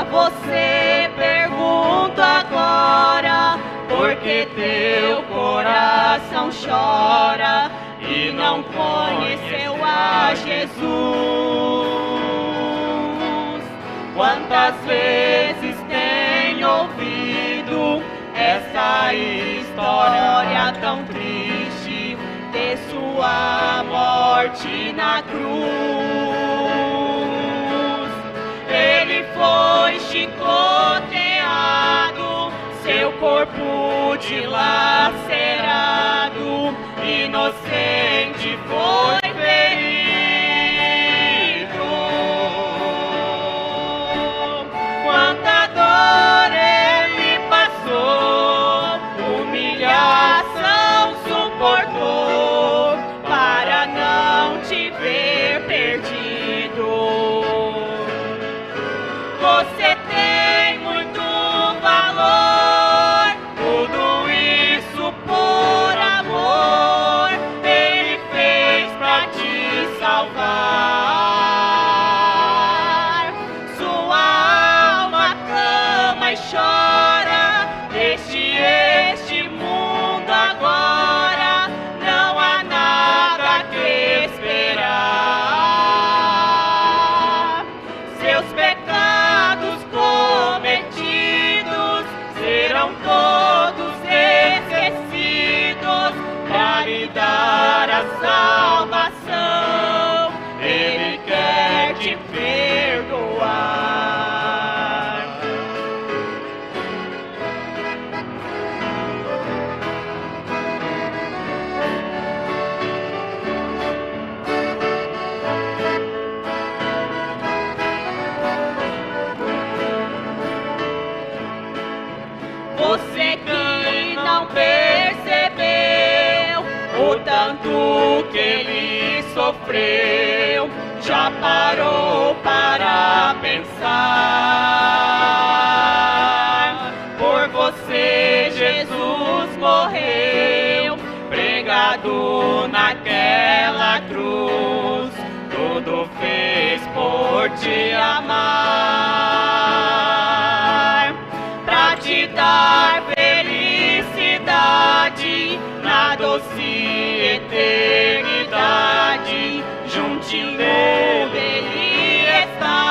A você pergunto agora, porque teu coração chora e não conheceu a Jesus. Quantas vezes tem ouvido essa história tão triste de sua morte na cruz? Ele foi chicoteado, seu corpo dilacerado, inocente foi ferido. Quanta dor ele passou, humilhação suportou, para não te ver perdido. Você tem muito valor, tudo isso por amor, ele fez pra te salvar. Sua alma clama e chora, deixe este mundo agora, não há nada que esperar. Seus pecados cometidos serão todos esquecidos, para lhe dar a salvação, ele quer te perdoar. Você que não percebeu o tanto que ele sofreu, já parou para pensar? Por você Jesus morreu, pregado naquela cruz, tudo fez por te amar, pra te dar felicidade na doce eternidade, juntinho dele estar.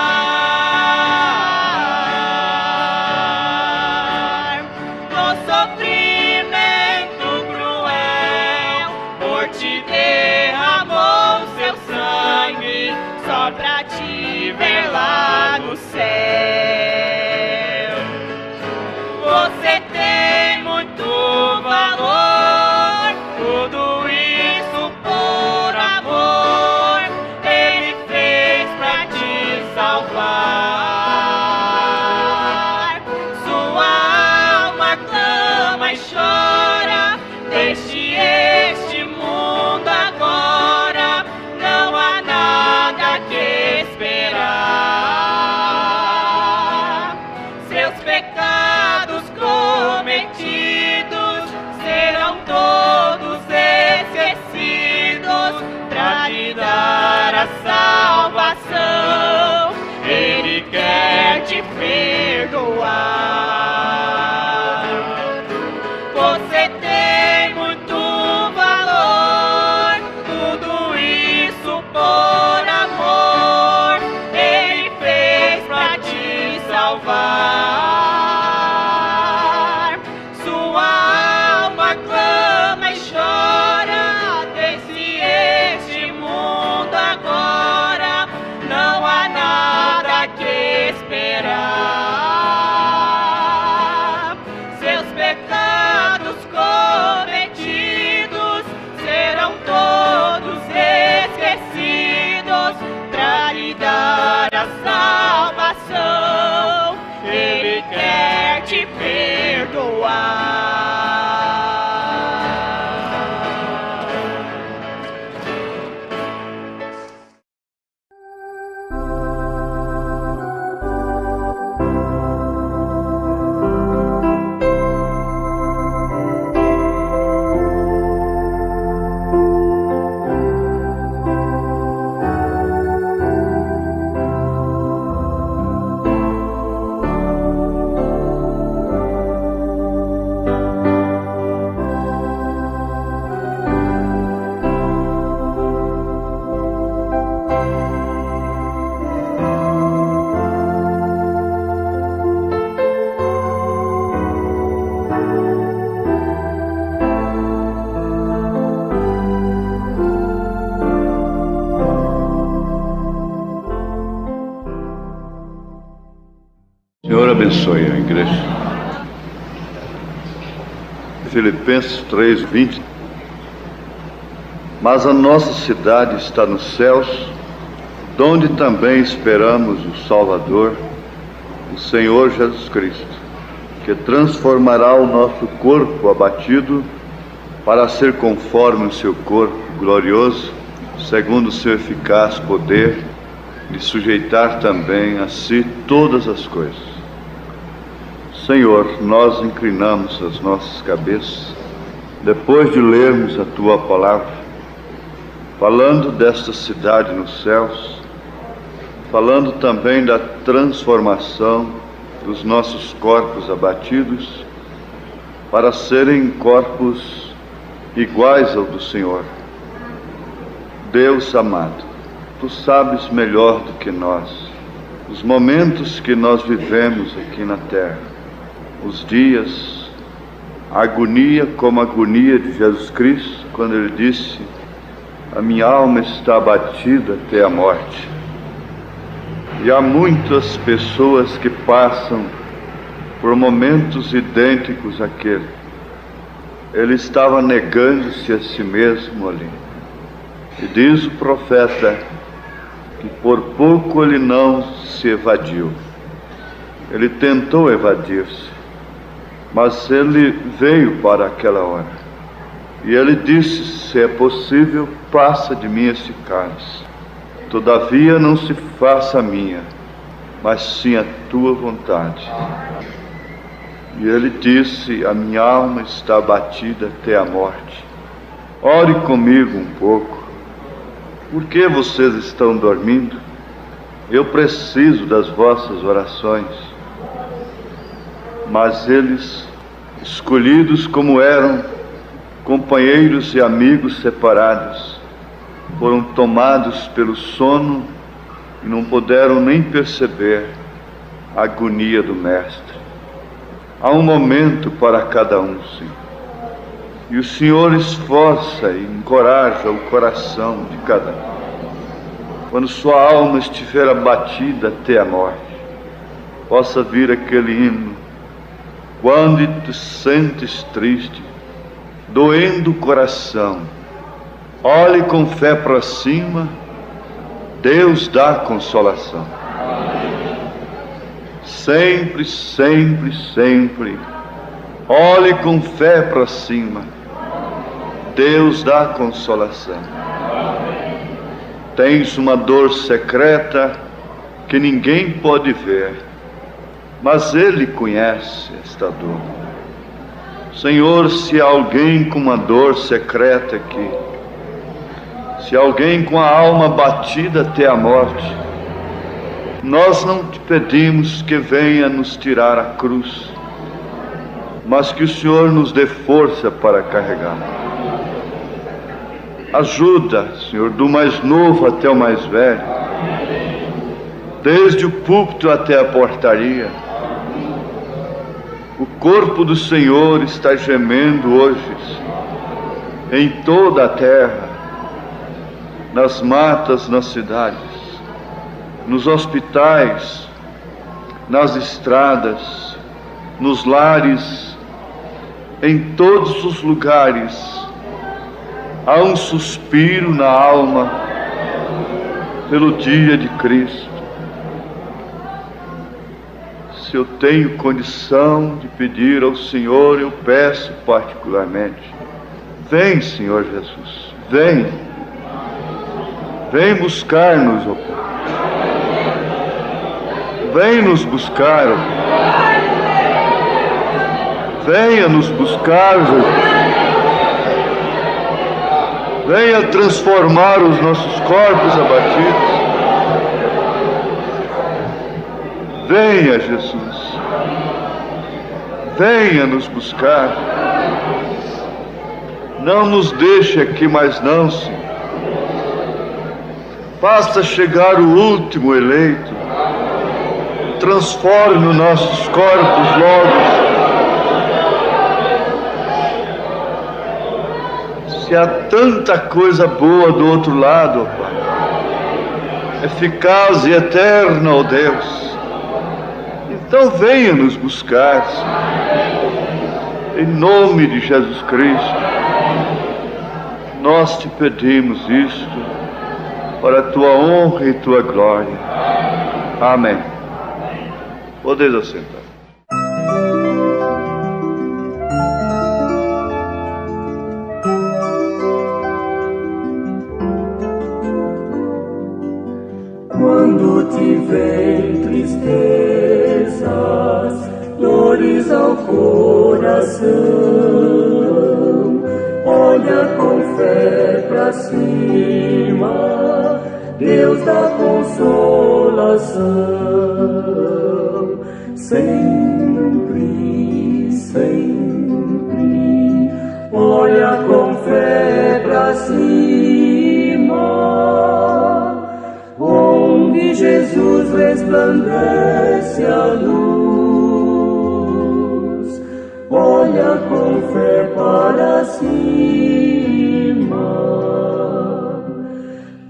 No sofrimento cruel, por ti derramou seu sangue, só pra te ver lá no céu. Você tem muito valor, tudo isso por amor, ele fez pra te salvar. Sua alma clama e chora, deixe este mundo agora, não há nada que esperar. Seus pecados cometidos serão todos esquecidos, pra lhe dar a salvação, ele Senhor abençoe a igreja. Filipenses 3:20. Mas a nossa cidade está nos céus, donde também esperamos o Salvador, o Senhor Jesus Cristo, que transformará o nosso corpo abatido para ser conforme o seu corpo glorioso, segundo o seu eficaz poder, de sujeitar também a si todas as coisas. Senhor, nós inclinamos as nossas cabeças, depois de lermos a Tua palavra, falando desta cidade nos céus, falando também da transformação dos nossos corpos abatidos, para serem corpos iguais ao do Senhor. Deus amado, Tu sabes melhor do que nós os momentos que nós vivemos aqui na terra, os dias, a agonia como a agonia de Jesus Cristo, quando Ele disse: a minha alma está abatida até a morte. E há muitas pessoas que passam por momentos idênticos àquele. Ele estava negando-se a si mesmo ali. E diz o profeta que por pouco ele não se evadiu. Ele tentou evadir-se, mas ele veio para aquela hora. E ele disse: se é possível, passa de mim este cálice. Todavia não se faça a minha, mas sim a tua vontade. E ele disse: a minha alma está abatida até a morte. Ore comigo um pouco. Por que vocês estão dormindo? Eu preciso das vossas orações. Mas eles, escolhidos como eram, companheiros e amigos separados, foram tomados pelo sono e não puderam nem perceber a agonia do Mestre. Há um momento para cada um, sim. E o Senhor esforça e encoraja o coração de cada um. Quando sua alma estiver abatida até a morte, possa vir aquele hino: quando te sentes triste, doendo o coração, olhe com fé para cima, Deus dá consolação. Sempre, sempre, sempre, olhe com fé para cima, Deus dá consolação. Tens uma dor secreta que ninguém pode ver, mas Ele conhece esta dor. Senhor, se há alguém com uma dor secreta aqui, se há alguém com a alma batida até a morte, nós não te pedimos que venha nos tirar a cruz, mas que o Senhor nos dê força para carregar. Ajuda, Senhor, do mais novo até o mais velho, desde o púlpito até a portaria. O corpo do Senhor está gemendo hoje em toda a terra, nas matas, nas cidades, nos hospitais, nas estradas, nos lares, em todos os lugares. Há um suspiro na alma pelo dia de Cristo. Se eu tenho condição de pedir ao Senhor, eu peço particularmente: vem, Senhor Jesus, vem. Vem buscar-nos, ó Pai. Vem nos buscar, ó Pai. Venha nos buscar, Jesus. Venha transformar os nossos corpos abatidos. Venha, Jesus. Venha nos buscar. Não nos deixe aqui mais não, Senhor. Basta chegar o último eleito. Transforme os nossos corpos logo. Se há tanta coisa boa do outro lado, ó Pai, eficaz e eterna, ó Deus, Então venha nos buscar, Senhor. Em nome de Jesus Cristo, nós te pedimos isto para a tua honra e tua glória. Amém. Podeis assentar. Quando tiver tristezas, dores ao coração, olha com fé pra cima, Deus dá consolação. Sempre, sempre, olha com fé pra cima, onde Jesus resplandece a luz. Olha com fé para cima.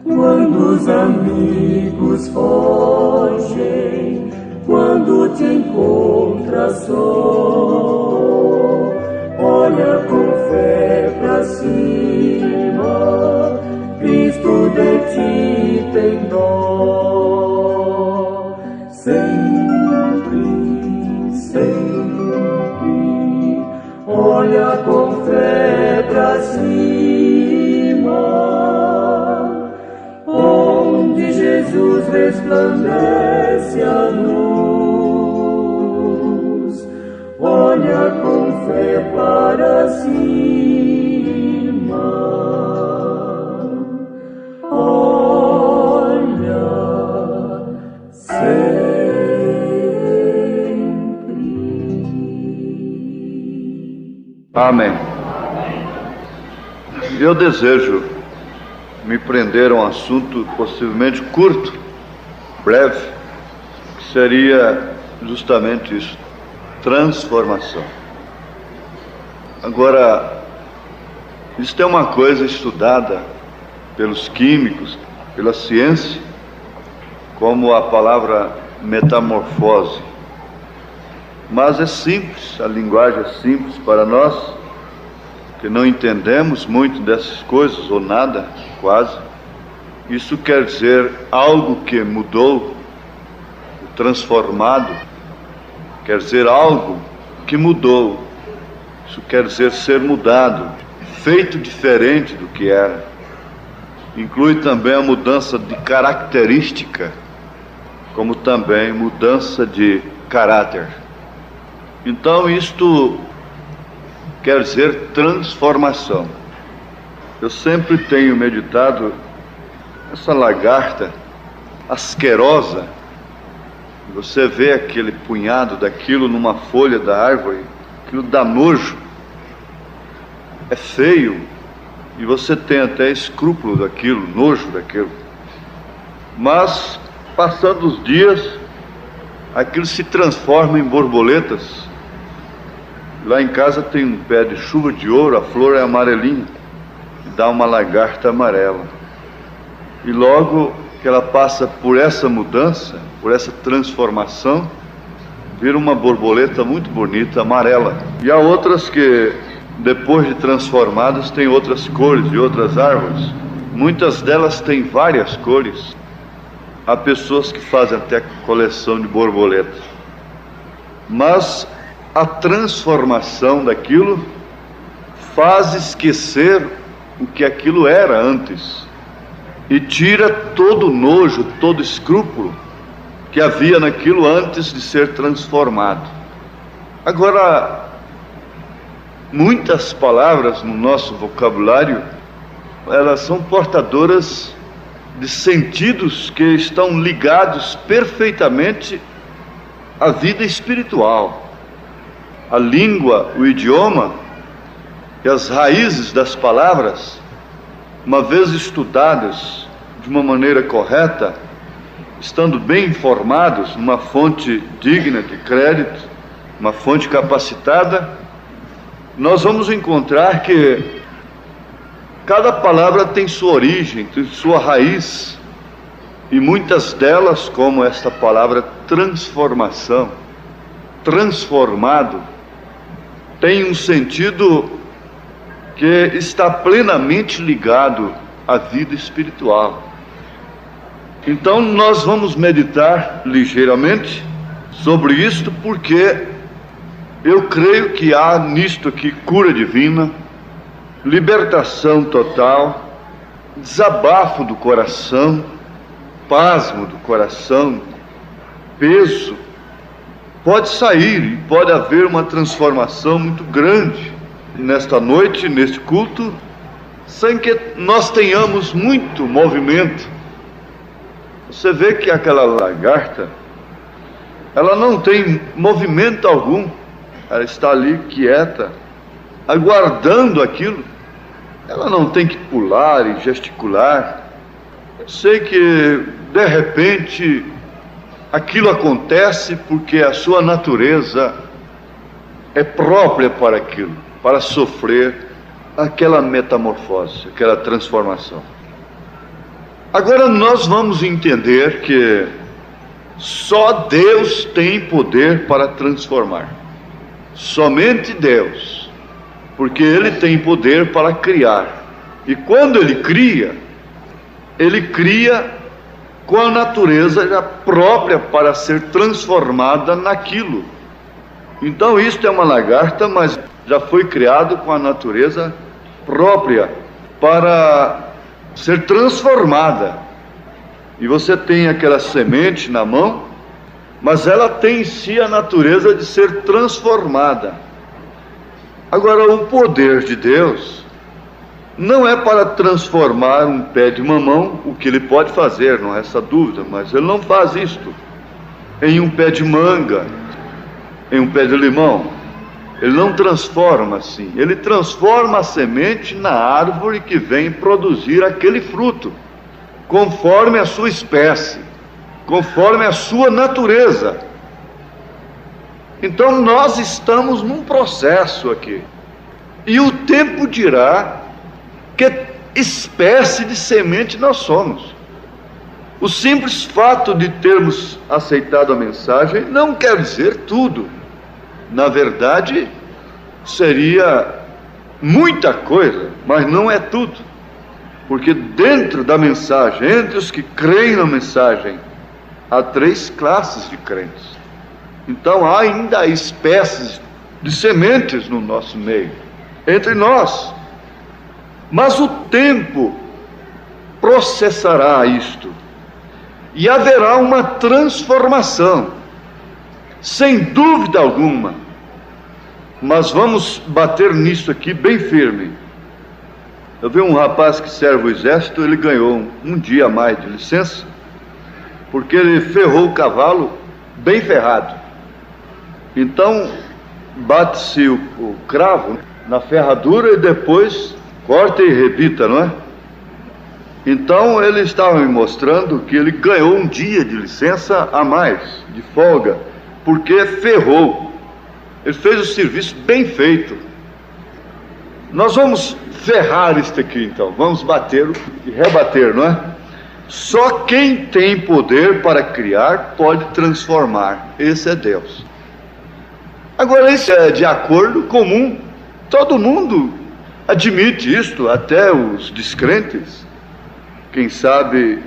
Quando os amigos fogem, quando te encontras só, olha com fé pra cima, Cristo de ti tem dó. Sempre, sempre, olha com fé pra cima, onde Jesus resplandece a luz. Olha com fé para cima. Olha sempre. Amém. Eu desejo me prender a um assunto possivelmente curto, breve, que seria justamente isso: transformação. Agora, isso é uma coisa estudada pelos químicos, pela ciência, como a palavra metamorfose. Mas é simples, a linguagem é simples para nós, que não entendemos muito dessas coisas, ou nada, quase. Isso quer dizer algo que mudou, transformado, quer dizer algo que mudou. Isso quer dizer ser mudado, feito diferente do que era. Inclui também a mudança de característica, como também mudança de caráter. Então isto quer dizer transformação. Eu sempre tenho meditado essa lagarta asquerosa. Você vê aquele punhado daquilo numa folha da árvore, aquilo dá nojo, é feio, e você tem até escrúpulo daquilo, nojo daquilo. Mas, passando os dias, aquilo se transforma em borboletas. Lá em casa tem um pé de chuva de ouro, a flor é amarelinha, e dá uma lagarta amarela. E logo que ela passa por essa mudança, por essa transformação, vira uma borboleta muito bonita, amarela. E há outras que, depois de transformadas, têm outras cores de outras árvores. Muitas delas têm várias cores. Há pessoas que fazem até coleção de borboletas. Mas a transformação daquilo faz esquecer o que aquilo era antes e tira todo o nojo, todo escrúpulo que havia naquilo antes de ser transformado. Agora, muitas palavras no nosso vocabulário, elas são portadoras de sentidos que estão ligados perfeitamente à vida espiritual. A língua, o idioma e as raízes das palavras, uma vez estudadas de uma maneira correta, estando bem informados, numa fonte digna de crédito, uma fonte capacitada, nós vamos encontrar que cada palavra tem sua origem, tem sua raiz, e muitas delas, como esta palavra transformação, transformado tem um sentido que está plenamente ligado à vida espiritual. Então nós vamos meditar ligeiramente sobre isto, porque eu creio que há nisto aqui cura divina, libertação total, desabafo do coração, pasmo do coração, peso. Pode sair e pode haver uma transformação muito grande nesta noite, neste culto, sem que nós tenhamos muito movimento. Você vê que aquela lagarta, ela não tem movimento algum, ela está ali quieta, aguardando aquilo. Ela não tem que pular e gesticular. Eu sei que de repente aquilo acontece porque a sua natureza é própria para aquilo, para sofrer aquela metamorfose, aquela transformação. Agora nós vamos entender que só Deus tem poder para transformar. Somente Deus, porque Ele tem poder para criar. E quando Ele cria com a natureza já própria para ser transformada naquilo. Então isto é uma lagarta, mas já foi criado com a natureza própria para ser transformada. E você tem aquela semente na mão, mas ela tem em si a natureza de ser transformada. Agora, o poder de Deus não é para transformar um pé de mamão, o que Ele pode fazer, não há essa dúvida, mas Ele não faz isto em um pé de manga, em um pé de limão. Ele não transforma assim. Ele transforma a semente na árvore que vem produzir aquele fruto, conforme a sua espécie, conforme a sua natureza. Então nós estamos num processo aqui, e o tempo dirá que espécie de semente nós somos. O simples fato de termos aceitado a mensagem não quer dizer tudo. Na verdade, seria muita coisa, mas não é tudo. Porque dentro da mensagem, entre os que creem na mensagem, há 3 classes de crentes. Então há ainda espécies de sementes no nosso meio, entre nós. Mas o tempo processará isto, e haverá uma transformação, sem dúvida alguma. Mas vamos bater nisso aqui bem firme. Eu vi um rapaz que serve o exército, ele ganhou um dia a mais de licença, porque ele ferrou o cavalo bem ferrado. Então, bate-se o cravo na ferradura e depois corta e rebita, não é? Então, ele estava me mostrando que ele ganhou um dia de licença a mais, de folga, porque ferrou. Ele fez o serviço bem feito. Nós vamos ferrar isto aqui então, vamos bater e rebater, não é? Só quem tem poder para criar pode transformar, esse é Deus. Agora isso é de acordo comum, todo mundo admite isto, até os descrentes. Quem sabe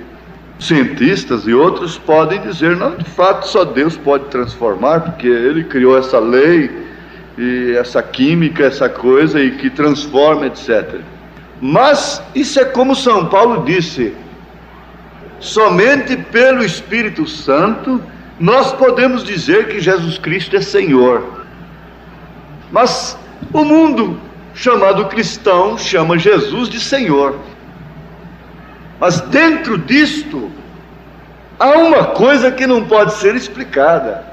cientistas e outros podem dizer, não, de fato só Deus pode transformar, porque Ele criou essa lei e essa química, essa coisa, e que transforma, etc. Mas isso é como São Paulo disse, somente pelo Espírito Santo nós podemos dizer que Jesus Cristo é Senhor. Mas o mundo chamado cristão chama Jesus de Senhor. Mas dentro disto há uma coisa que não pode ser explicada.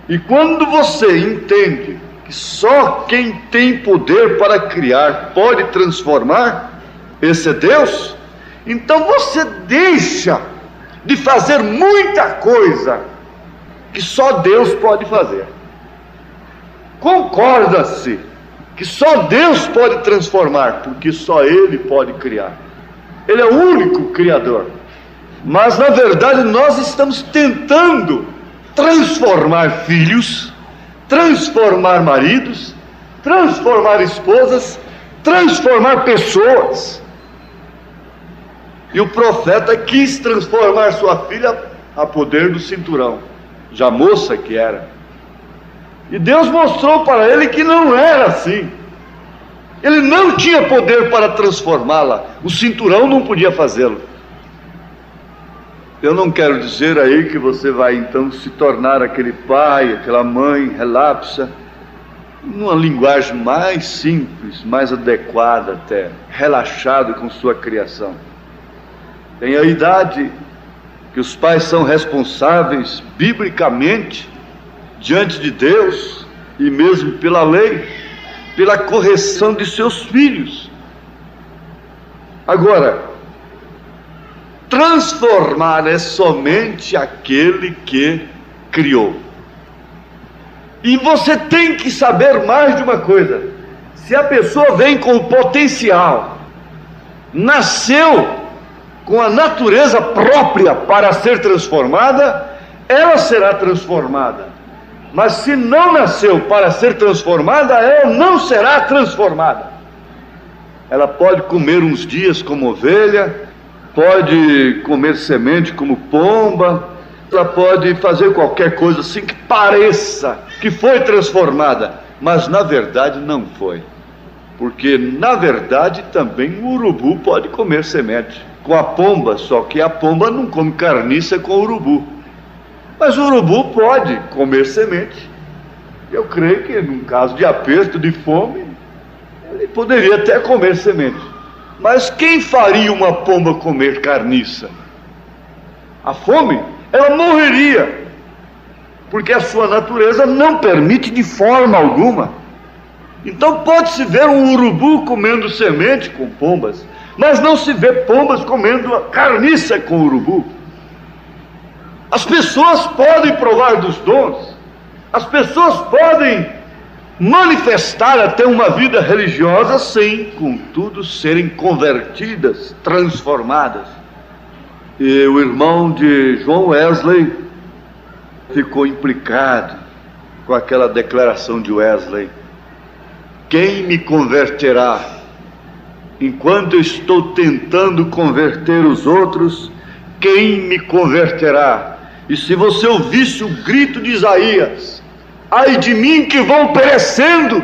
E quando você entende que só quem tem poder para criar pode transformar, esse é Deus, então você deixa de fazer muita coisa que só Deus pode fazer. Concorda-se que só Deus pode transformar, porque só Ele pode criar. Ele é o único Criador. Mas na verdade nós estamos tentando transformar filhos transformar maridos, transformar esposas, transformar pessoas. E o profeta quis transformar sua filha a poder do cinturão, já moça que era. E Deus mostrou para ele que não era assim. Ele não tinha poder para transformá-la. O cinturão não podia fazê-lo. Eu não quero dizer aí que você vai então se tornar aquele pai, aquela mãe relapsa, numa linguagem mais simples, mais adequada até, relaxado com sua criação. Tem a idade que os pais são responsáveis, biblicamente, diante de Deus e mesmo pela lei, pela correção de seus filhos. Agora, transformar é somente aquele que criou. E você tem que saber mais de uma coisa: se a pessoa vem com o potencial, nasceu com a natureza própria para ser transformada, ela será transformada. Mas se não nasceu para ser transformada, ela não será transformada. Ela pode comer uns dias como ovelha, pode comer semente como pomba, ela pode fazer qualquer coisa assim que pareça que foi transformada, mas na verdade não foi. Porque na verdade também o urubu pode comer semente com a pomba, só que a pomba não come carniça com o urubu. Mas o urubu pode comer semente. Eu creio que num caso de aperto, de fome, ele poderia até comer semente. Mas quem faria uma pomba comer carniça? A fome, ela morreria, porque a sua natureza não permite de forma alguma. Então pode-se ver um urubu comendo semente com pombas, mas não se vê pombas comendo carniça com urubu. As pessoas podem provar dos dons, as pessoas podem manifestar até uma vida religiosa sem, contudo, serem convertidas, transformadas. E o irmão de John Wesley ficou implicado com aquela declaração de Wesley: quem me converterá? Enquanto eu estou tentando converter os outros, quem me converterá? E se você ouvisse o grito de Isaías: ai de mim que vou perecendo,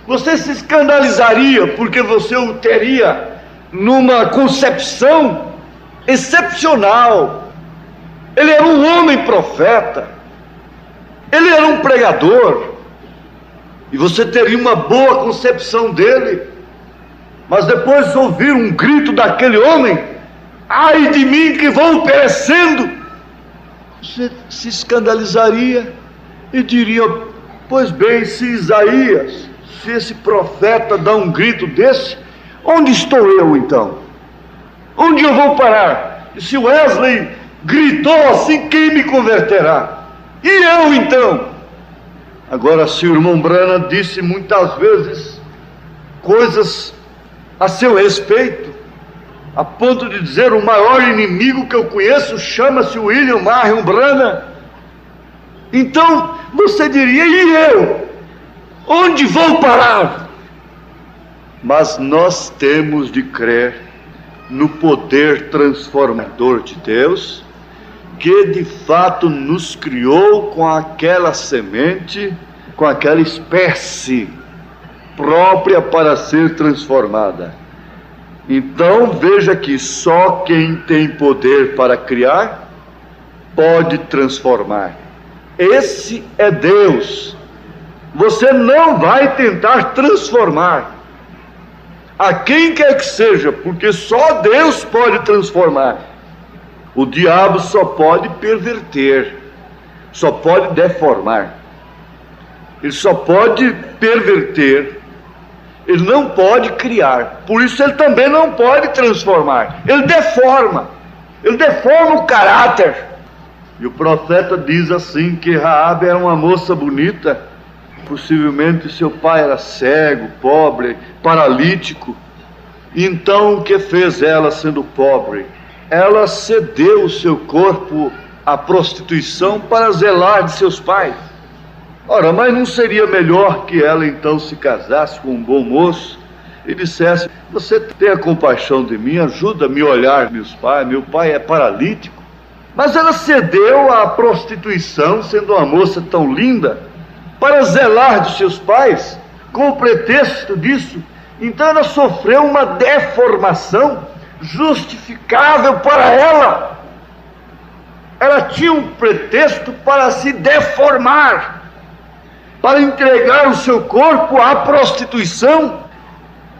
você se escandalizaria, porque você o teria numa concepção excepcional. Ele era um homem profeta, ele era um pregador, e você teria uma boa concepção dele. Mas depois de ouvir um grito daquele homem: ai de mim que vou perecendo, você se escandalizaria e diria: pois bem, se Isaías, se esse profeta dá um grito desse, onde estou eu então? Onde eu vou parar? E se Wesley gritou assim, quem me converterá? E eu então? Agora, se o irmão Branham disse muitas vezes coisas a seu respeito, a ponto de dizer: o maior inimigo que eu conheço chama-se William Marion Branham, então você diria: e eu? Onde vou parar? Mas nós temos de crer no poder transformador de Deus, que de fato nos criou com aquela semente, com aquela espécie própria para ser transformada. Então veja que só quem tem poder para criar pode transformar. Esse é Deus. Você não vai tentar transformar a quem quer que seja, porque só Deus pode transformar. O diabo só pode perverter, só pode deformar. Ele só pode perverter, ele não pode criar. Por isso ele também não pode transformar. Ele deforma o caráter. E o profeta diz assim que Raabe era uma moça bonita. Possivelmente seu pai era cego, pobre, paralítico. Então o que fez ela sendo pobre? Ela cedeu o seu corpo à prostituição para zelar de seus pais. Ora, mas não seria melhor que ela então se casasse com um bom moço e dissesse: você tenha compaixão de mim, ajuda-me a olhar meus pais, meu pai é paralítico. Mas ela cedeu à prostituição, sendo uma moça tão linda, para zelar de seus pais, com o pretexto disso. Então ela sofreu uma deformação justificável para ela. Ela tinha um pretexto para se deformar, para entregar o seu corpo à prostituição,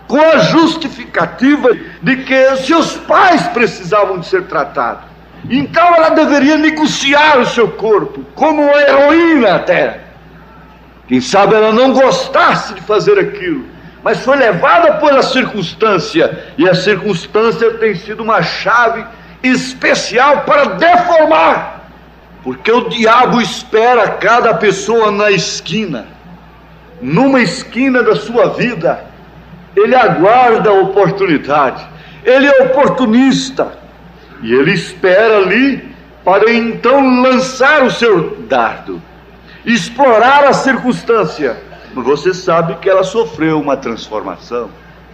com a justificativa de que seus pais precisavam de ser tratados. Então ela deveria negociar o seu corpo, como uma heroína até. Quem sabe ela não gostasse de fazer aquilo, mas foi levada pela circunstância, e a circunstância tem sido uma chave especial para deformar, porque o diabo espera cada pessoa na esquina, numa esquina da sua vida. Ele aguarda a oportunidade, ele é oportunista, e ele espera ali para então lançar o seu dardo, explorar a circunstância. Você sabe que ela sofreu uma transformação,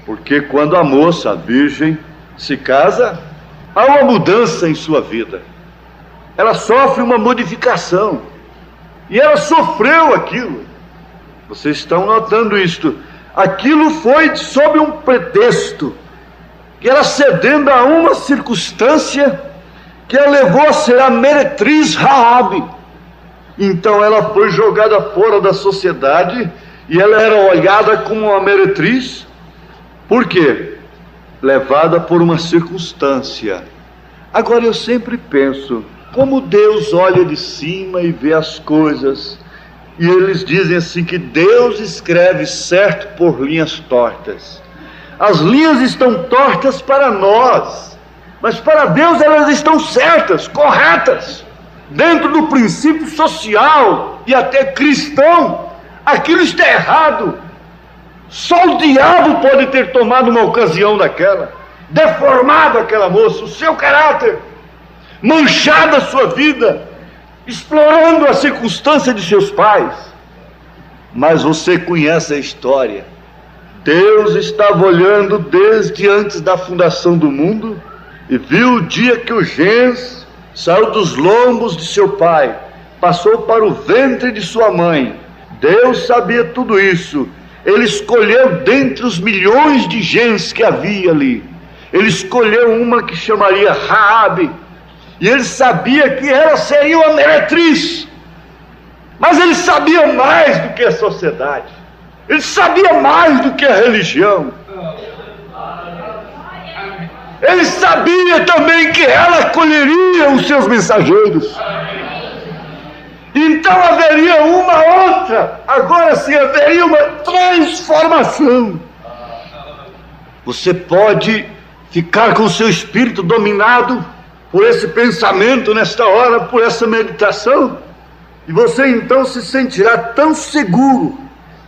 porque quando a moça, a virgem, se casa, há uma mudança em sua vida. Ela sofre uma modificação, e ela sofreu aquilo. Vocês estão notando isto? Aquilo foi sob um pretexto, que ela cedendo a uma circunstância que a levou a ser a meretriz Raabe. Então ela foi jogada fora da sociedade e ela era olhada como uma meretriz. Por quê? Levada por uma circunstância. Agora eu sempre penso, como Deus olha de cima e vê as coisas, e eles dizem assim que Deus escreve certo por linhas tortas. As linhas estão tortas para nós, mas para Deus elas estão certas, corretas, dentro do princípio social e até cristão. Aquilo está errado. Só o diabo pode ter tomado uma ocasião daquela, deformado aquela moça, o seu caráter, manchado a sua vida, explorando a circunstância de seus pais. Mas você conhece a história. Deus estava olhando desde antes da fundação do mundo e viu o dia que o gens saiu dos lombos de seu pai, passou para o ventre de sua mãe. Deus sabia tudo isso. Ele escolheu dentre os milhões de gens que havia ali, ele escolheu uma que chamaria Raabe, e ele sabia que ela seria uma meretriz. Mas ele sabia mais do que a sociedade, ele sabia mais do que a religião. Ele sabia também que ela acolheria os seus mensageiros. Então haveria uma outra, agora sim haveria uma transformação. Você pode ficar com o seu espírito dominado por esse pensamento nesta hora, por essa meditação, e você então se sentirá tão seguro,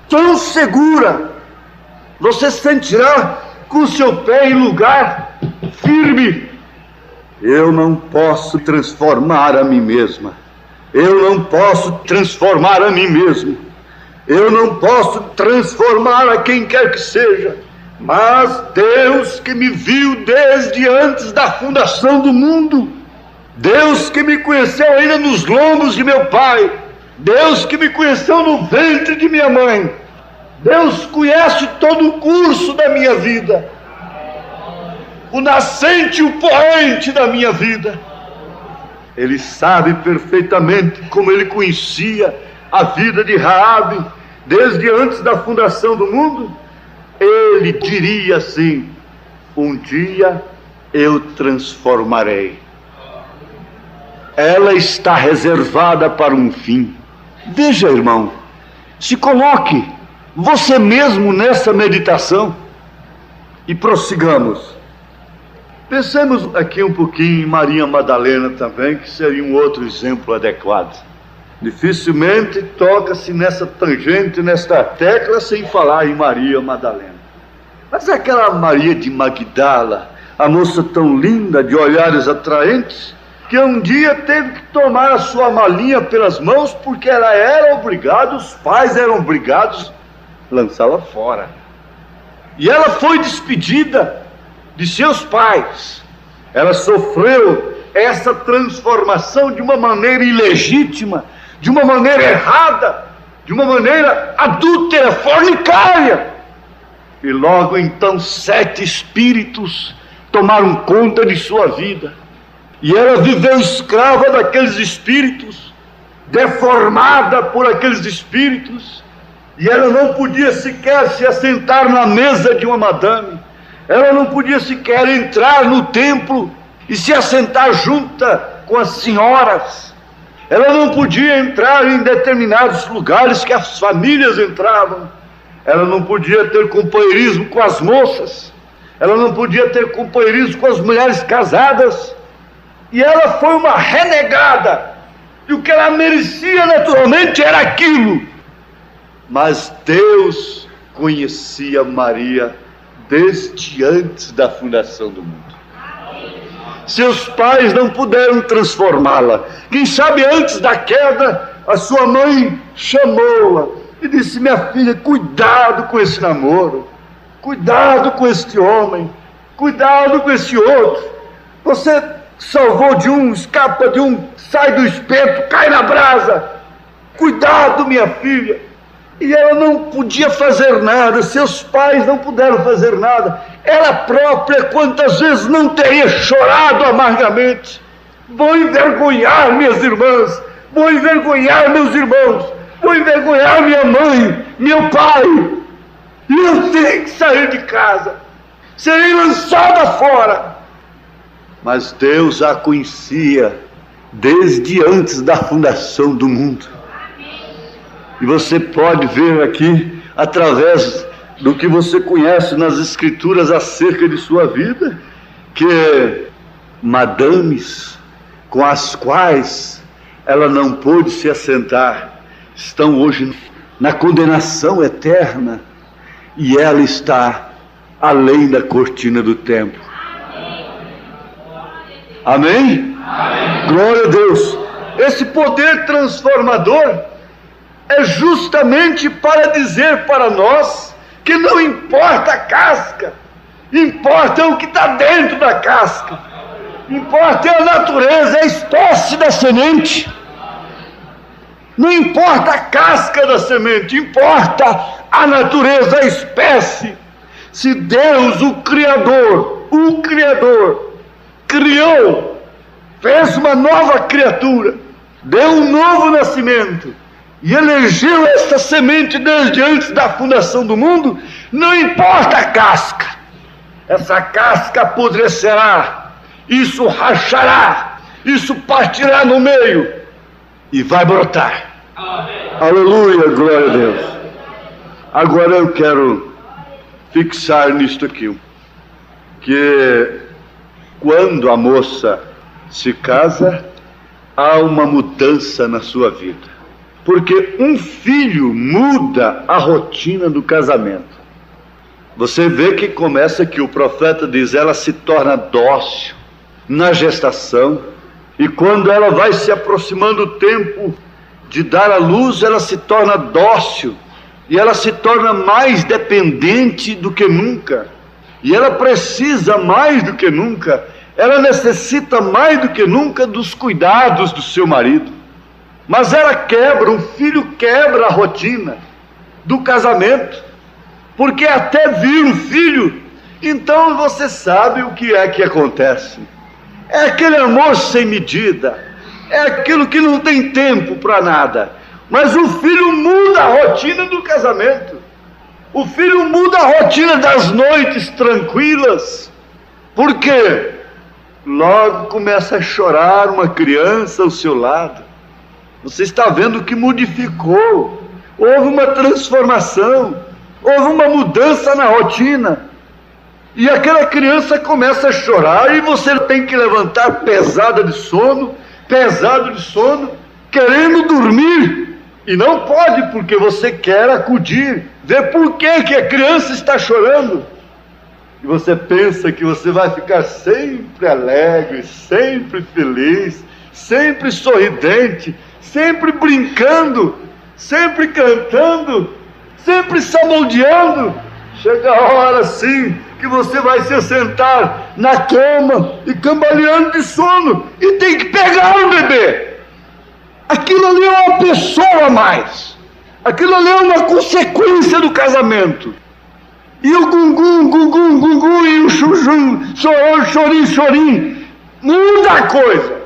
tão segura, você sentirá com o seu pé em lugar firme. Eu não posso transformar a mim mesma, eu não posso transformar a mim mesmo, eu não posso transformar a quem quer que seja, mas Deus que me viu desde antes da fundação do mundo, Deus que me conheceu ainda nos lombos de meu pai, Deus que me conheceu no ventre de minha mãe, Deus conhece todo o curso da minha vida, o nascente e o poente da minha vida. Ele sabe perfeitamente como ele conhecia a vida de Raabe desde antes da fundação do mundo. Ele diria assim: um dia eu transformarei. Ela está reservada para um fim. Veja, irmão, se coloque você mesmo nessa meditação e prossigamos. Pensemos aqui um pouquinho em Maria Madalena também, que seria um outro exemplo adequado. Dificilmente toca-se nessa tangente, nesta tecla, sem falar em Maria Madalena. Mas aquela Maria de Magdala, a moça tão linda, de olhares atraentes, que um dia teve que tomar a sua malinha pelas mãos, porque ela era obrigada, os pais eram obrigados a lançá-la fora. E ela foi despedida de seus pais. Ela sofreu essa transformação de uma maneira ilegítima, de uma maneira errada, de uma maneira adúltera, fornicária. E logo então 7 espíritos tomaram conta de sua vida. E ela viveu escrava daqueles espíritos, deformada por aqueles espíritos. E ela não podia sequer se assentar na mesa de uma madame. Ela não podia sequer entrar no templo e se assentar junta com as senhoras. Ela não podia entrar em determinados lugares que as famílias entravam. Ela não podia ter companheirismo com as moças. Ela não podia ter companheirismo com as mulheres casadas. E ela foi uma renegada. E o que ela merecia naturalmente era aquilo. Mas Deus conhecia Maria desde antes da fundação do mundo. Seus pais não puderam transformá-la. Quem sabe antes da queda, a sua mãe chamou-a e disse: minha filha, cuidado com esse namoro, cuidado com este homem, cuidado com esse outro. Você salvou de um, escapa de um, sai do espeto, cai na brasa. Cuidado, minha filha. E ela não podia fazer nada, seus pais não puderam fazer nada. Ela própria, quantas vezes não teria chorado amargamente. Vou envergonhar minhas irmãs, vou envergonhar meus irmãos, vou envergonhar minha mãe, meu pai. E eu tenho que sair de casa, serei lançada fora. Mas Deus a conhecia desde antes da fundação do mundo. E você pode ver aqui, através do que você conhece nas Escrituras acerca de sua vida, que madames com as quais ela não pôde se assentar, estão hoje na condenação eterna, e ela está além da cortina do templo. Amém? Amém. Glória a Deus. Esse poder transformador é justamente para dizer para nós que não importa a casca, importa o que está dentro da casca, importa a natureza, a espécie da semente. Não importa a casca da semente, importa a natureza, a espécie. Se Deus, o Criador, criou, fez uma nova criatura, deu um novo nascimento, e elegeu esta semente desde antes da fundação do mundo, não importa a casca. Essa casca apodrecerá, isso rachará, isso partirá no meio e vai brotar. Amém. Aleluia, glória a Deus. Agora eu quero fixar nisto aqui, que quando a moça se casa, há uma mudança na sua vida. Porque um filho muda a rotina do casamento. Você vê que começa que o profeta diz, ela se torna dócil na gestação, e quando ela vai se aproximando do tempo de dar à luz, ela se torna dócil, e ela se torna mais dependente do que nunca, e ela precisa mais do que nunca, ela necessita mais do que nunca dos cuidados do seu marido. Mas ela quebra, o filho quebra a rotina do casamento, porque até vir um filho, então você sabe o que é que acontece. É aquele amor sem medida, é aquilo que não tem tempo para nada. Mas o filho muda a rotina do casamento, o filho muda a rotina das noites tranquilas, porque logo começa a chorar uma criança ao seu lado. Você está vendo que modificou, houve uma transformação, houve uma mudança na rotina, e aquela criança começa a chorar, e você tem que levantar pesado de sono, querendo dormir, e não pode, porque você quer acudir, ver por que a criança está chorando. E você pensa que você vai ficar sempre alegre, sempre feliz, sempre sorridente, sempre brincando, sempre cantando, sempre saboreando. Chega a hora sim que você vai se sentar na cama e cambaleando de sono e tem que pegar o bebê. Aquilo ali é uma pessoa a mais. Aquilo ali é uma consequência do casamento. E o gungum, e o chujum, chorim, muda a coisa.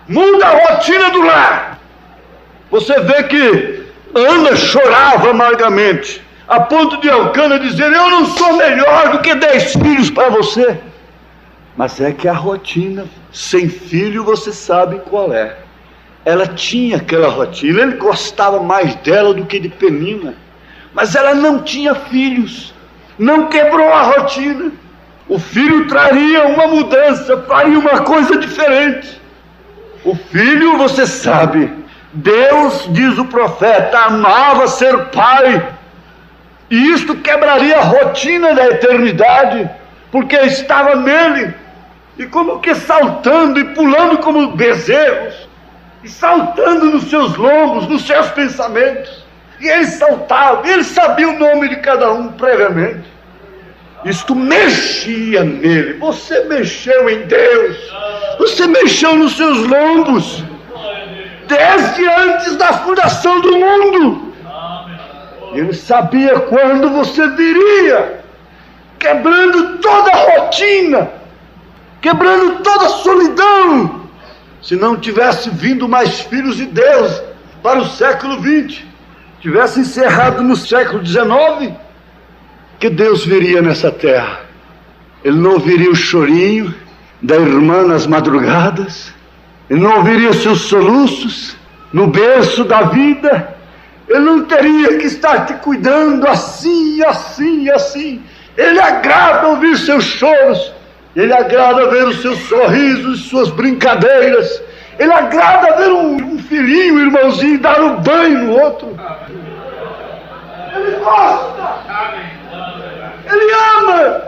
Muda a rotina do lar. Você vê que Ana chorava amargamente, a ponto de Elcana dizer: eu não sou melhor do que 10 filhos para você. Mas é que a rotina, sem filho, você sabe qual é. Ela tinha aquela rotina, ele gostava mais dela do que de Penina, mas ela não tinha filhos, não quebrou a rotina. O filho traria uma mudança, faria uma coisa diferente. O filho, você sabe, Deus, diz o profeta, amava ser pai, e isto quebraria a rotina da eternidade, porque estava nele, e como que saltando e pulando como bezerros, e saltando nos seus lombos, nos seus pensamentos. E ele saltava, ele sabia o nome de cada um previamente. Isto mexia nele. Você mexeu em Deus, você mexeu nos seus lombos, desde antes da fundação do mundo. Ele sabia quando você viria, quebrando toda a rotina, quebrando toda a solidão. Se não tivesse vindo mais filhos de Deus para o século XX, tivesse encerrado no século XIX, que Deus viria nessa terra. Ele não ouviria o chorinho da irmã nas madrugadas, ele não ouviria seus soluços no berço da vida, ele não teria que estar te cuidando assim. Ele agrada ouvir seus choros, ele agrada ver os seus sorrisos, suas brincadeiras. Ele agrada ver um filhinho, um irmãozinho, dar um banho no outro. Ele gosta. Ele ama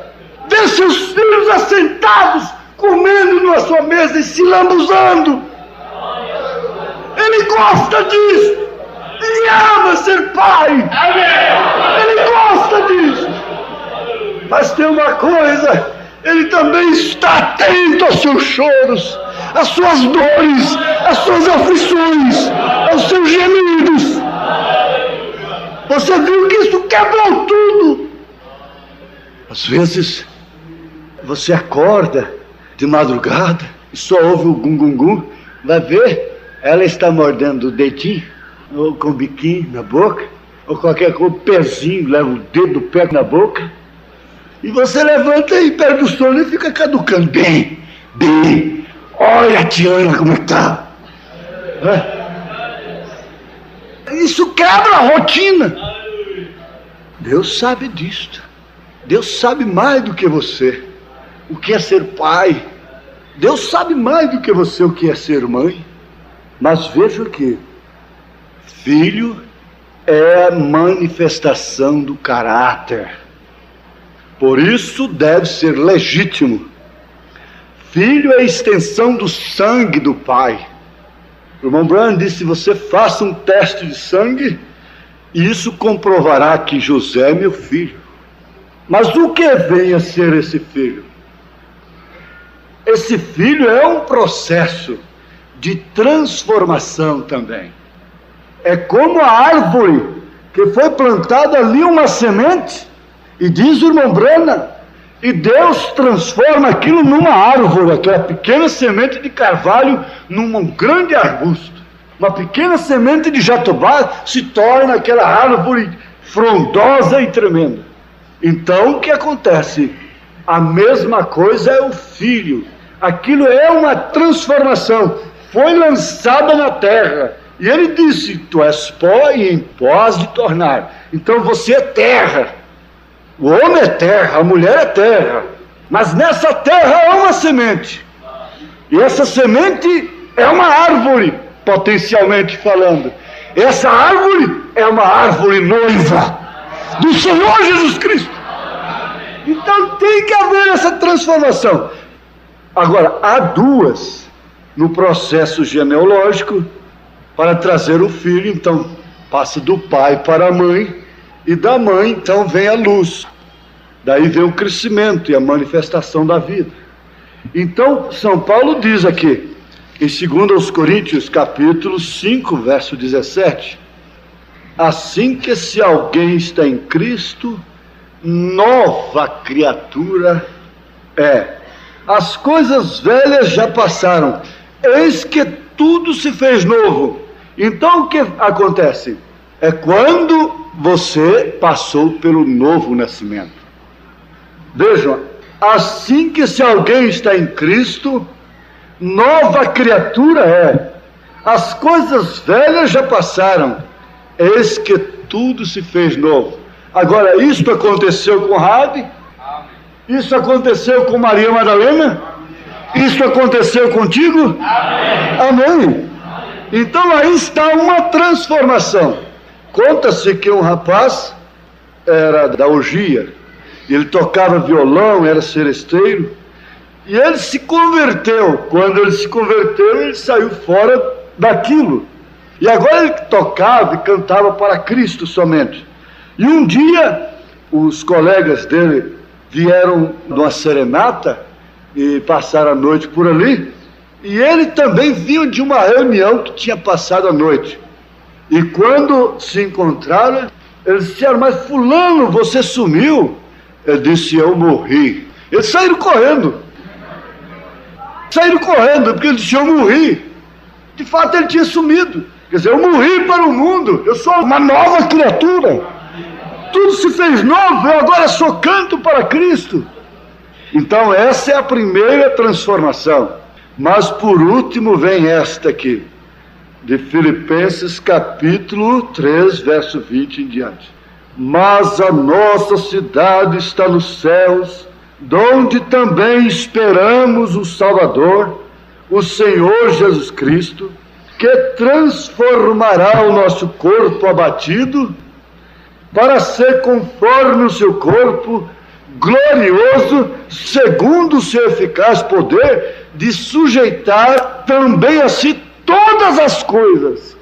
ver seus filhos assentados, comendo na sua mesa e se lambuzando. Ele gosta disso. Ele ama ser pai. Ele gosta disso. Mas tem uma coisa: ele também está atento aos seus choros, às suas dores, às suas aflições, aos seus gemidos. Você viu que isso quebrou tudo. Às vezes, você acorda de madrugada e só ouve o gum-gum-gum. Vai ver, ela está mordendo o dedinho, ou com o biquinho na boca, ou qualquer coisa, o pezinho, leva o dedo do pé na boca. E você levanta e perde o sono e fica caducando. Bem, olha a Tiana como está. Isso quebra a rotina. Deus sabe disto. Deus sabe mais do que você o que é ser pai. Deus sabe mais do que você o que é ser mãe. Mas veja que filho é a manifestação do caráter. Por isso deve ser legítimo. Filho é a extensão do sangue do pai. O irmão Branham disse: você faça um teste de sangue e isso comprovará que José é meu filho. Mas o que vem a ser esse filho? Esse filho é um processo de transformação também. É como a árvore que foi plantada ali, uma semente, e diz o irmão Branham, e Deus transforma aquilo numa árvore, aquela pequena semente de carvalho num grande arbusto. Uma pequena semente de jatobá se torna aquela árvore frondosa e tremenda. Então o que acontece? A mesma coisa é o filho. Aquilo é uma transformação. Foi lançada na terra. E ele disse: tu és pó e em pó has de tornar. Então você é terra. O homem é terra, a mulher é terra. Mas nessa terra há uma semente. E essa semente é uma árvore, potencialmente falando. Essa árvore é uma árvore noiva do Senhor Jesus Cristo. Então tem que haver essa transformação. Agora, há duas no processo genealógico para trazer o filho, então passa do pai para a mãe, e da mãe então vem a luz. Daí vem o crescimento e a manifestação da vida. Então, São Paulo diz aqui, em 2 Coríntios, capítulo 5, verso 17, assim que se alguém está em Cristo, nova criatura é. As coisas velhas já passaram, eis que tudo se fez novo. Então o que acontece? É quando você passou pelo novo nascimento. Vejam, assim que se alguém está em Cristo, nova criatura é. As coisas velhas já passaram, eis que tudo se fez novo. Agora, isto aconteceu com Rabi? Isso aconteceu com Maria Madalena? Isso aconteceu contigo? Amém. Então aí está uma transformação. Conta-se que um rapaz era da orgia, ele tocava violão, era seresteiro, e ele se converteu. Quando ele se converteu, ele saiu fora daquilo. E agora ele tocava e cantava para Cristo somente. E um dia, os colegas dele vieram numa serenata e passaram a noite por ali, e ele também vinha de uma reunião que tinha passado a noite. E quando se encontraram, eles disseram: mas fulano, você sumiu? Ele disse: eu morri. Eles saíram correndo, porque ele disse: eu morri. De fato ele tinha sumido, quer dizer, eu morri para o mundo, eu sou uma nova criatura. Tudo se fez novo, eu agora só canto para Cristo. Então essa é a primeira transformação. Mas por último vem esta aqui, de Filipenses capítulo 3, verso 20 em diante. Mas a nossa cidade está nos céus, donde também esperamos o Salvador, o Senhor Jesus Cristo, que transformará o nosso corpo abatido para ser conforme o seu corpo glorioso, segundo o seu eficaz poder, de sujeitar também a si todas as coisas.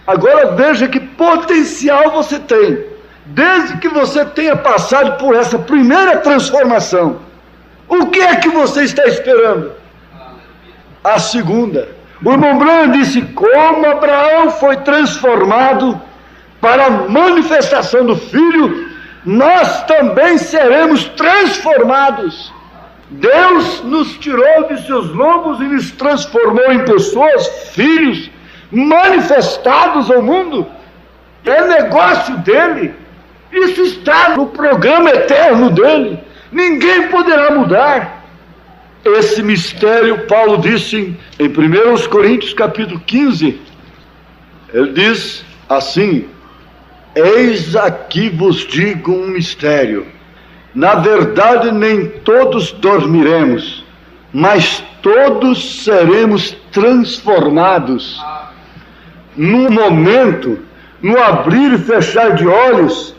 Agora veja que potencial você tem, desde que você tenha passado por essa primeira transformação. O que é que você está esperando? A segunda. O irmão Branham disse: como Abraão foi transformado para a manifestação do Filho, nós também seremos transformados. Deus nos tirou de seus lombos e nos transformou em pessoas, filhos, manifestados ao mundo. É negócio dele. Isso está no programa eterno dele. Ninguém poderá mudar. Esse mistério, Paulo disse em 1 Coríntios capítulo 15, ele diz assim: eis aqui vos digo um mistério. Na verdade, nem todos dormiremos, mas todos seremos transformados. Num momento, no abrir e fechar de olhos,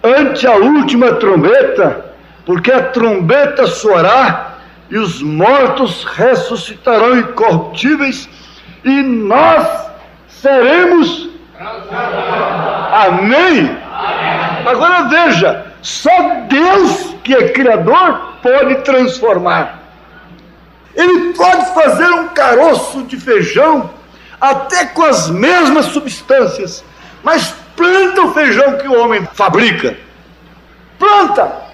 ante a última trombeta, porque a trombeta soará e os mortos ressuscitarão incorruptíveis e nós seremos. Amém? Agora veja, só Deus, que é Criador, pode transformar. Ele pode fazer um caroço de feijão até com as mesmas substâncias, mas planta o feijão que o homem fabrica. Planta.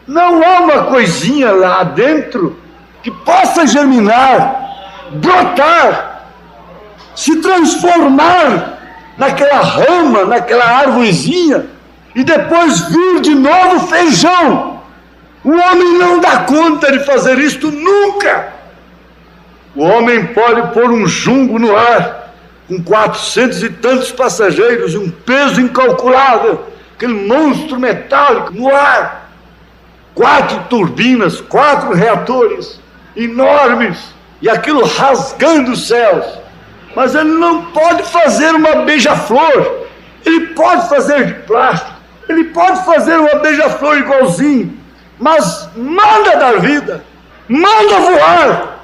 Não há uma coisinha lá dentro que possa germinar, brotar, se transformar naquela rama, naquela árvorezinha, e depois vir de novo feijão. O homem não dá conta de fazer isto nunca. O homem pode pôr um jumbo no ar, com 400 e tantos passageiros, e um peso incalculável, aquele monstro metálico no ar, 4 turbinas, 4 reatores enormes, e aquilo rasgando os céus. Mas ele não pode fazer uma beija-flor. Ele pode fazer de plástico, ele pode fazer uma beija-flor igualzinho, mas manda dar vida, manda voar.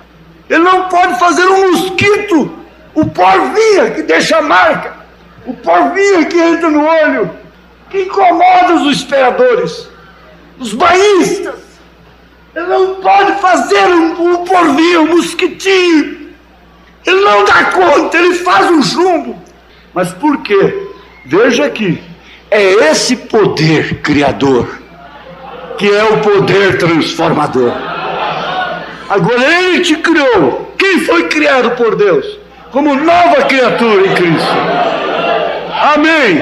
Ele não pode fazer um mosquito, o porvinha que deixa a marca, o porvinha que entra no olho, que incomoda os esperadores, os banhistas. Ele não pode fazer um porvinho, um mosquitinho. Ele não dá conta, ele faz um chumbo. Mas por quê? Veja aqui, é esse poder criador que é o poder transformador. Agora ele te criou. Quem foi criado por Deus? Como nova criatura em Cristo. Amém.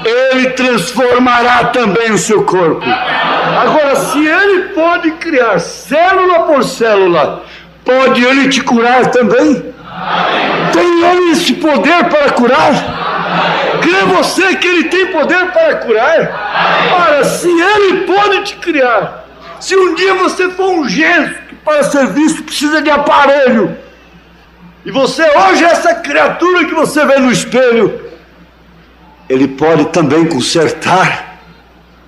Ele transformará também o seu corpo. Agora, se ele pode criar célula por célula, pode ele te curar também? Tem ele esse poder para curar? Crê você que ele tem poder para curar? Ora, se ele pode te criar, se um dia você for um gesso que para ser visto precisa de aparelho, e você hoje é essa criatura que você vê no espelho, ele pode também consertar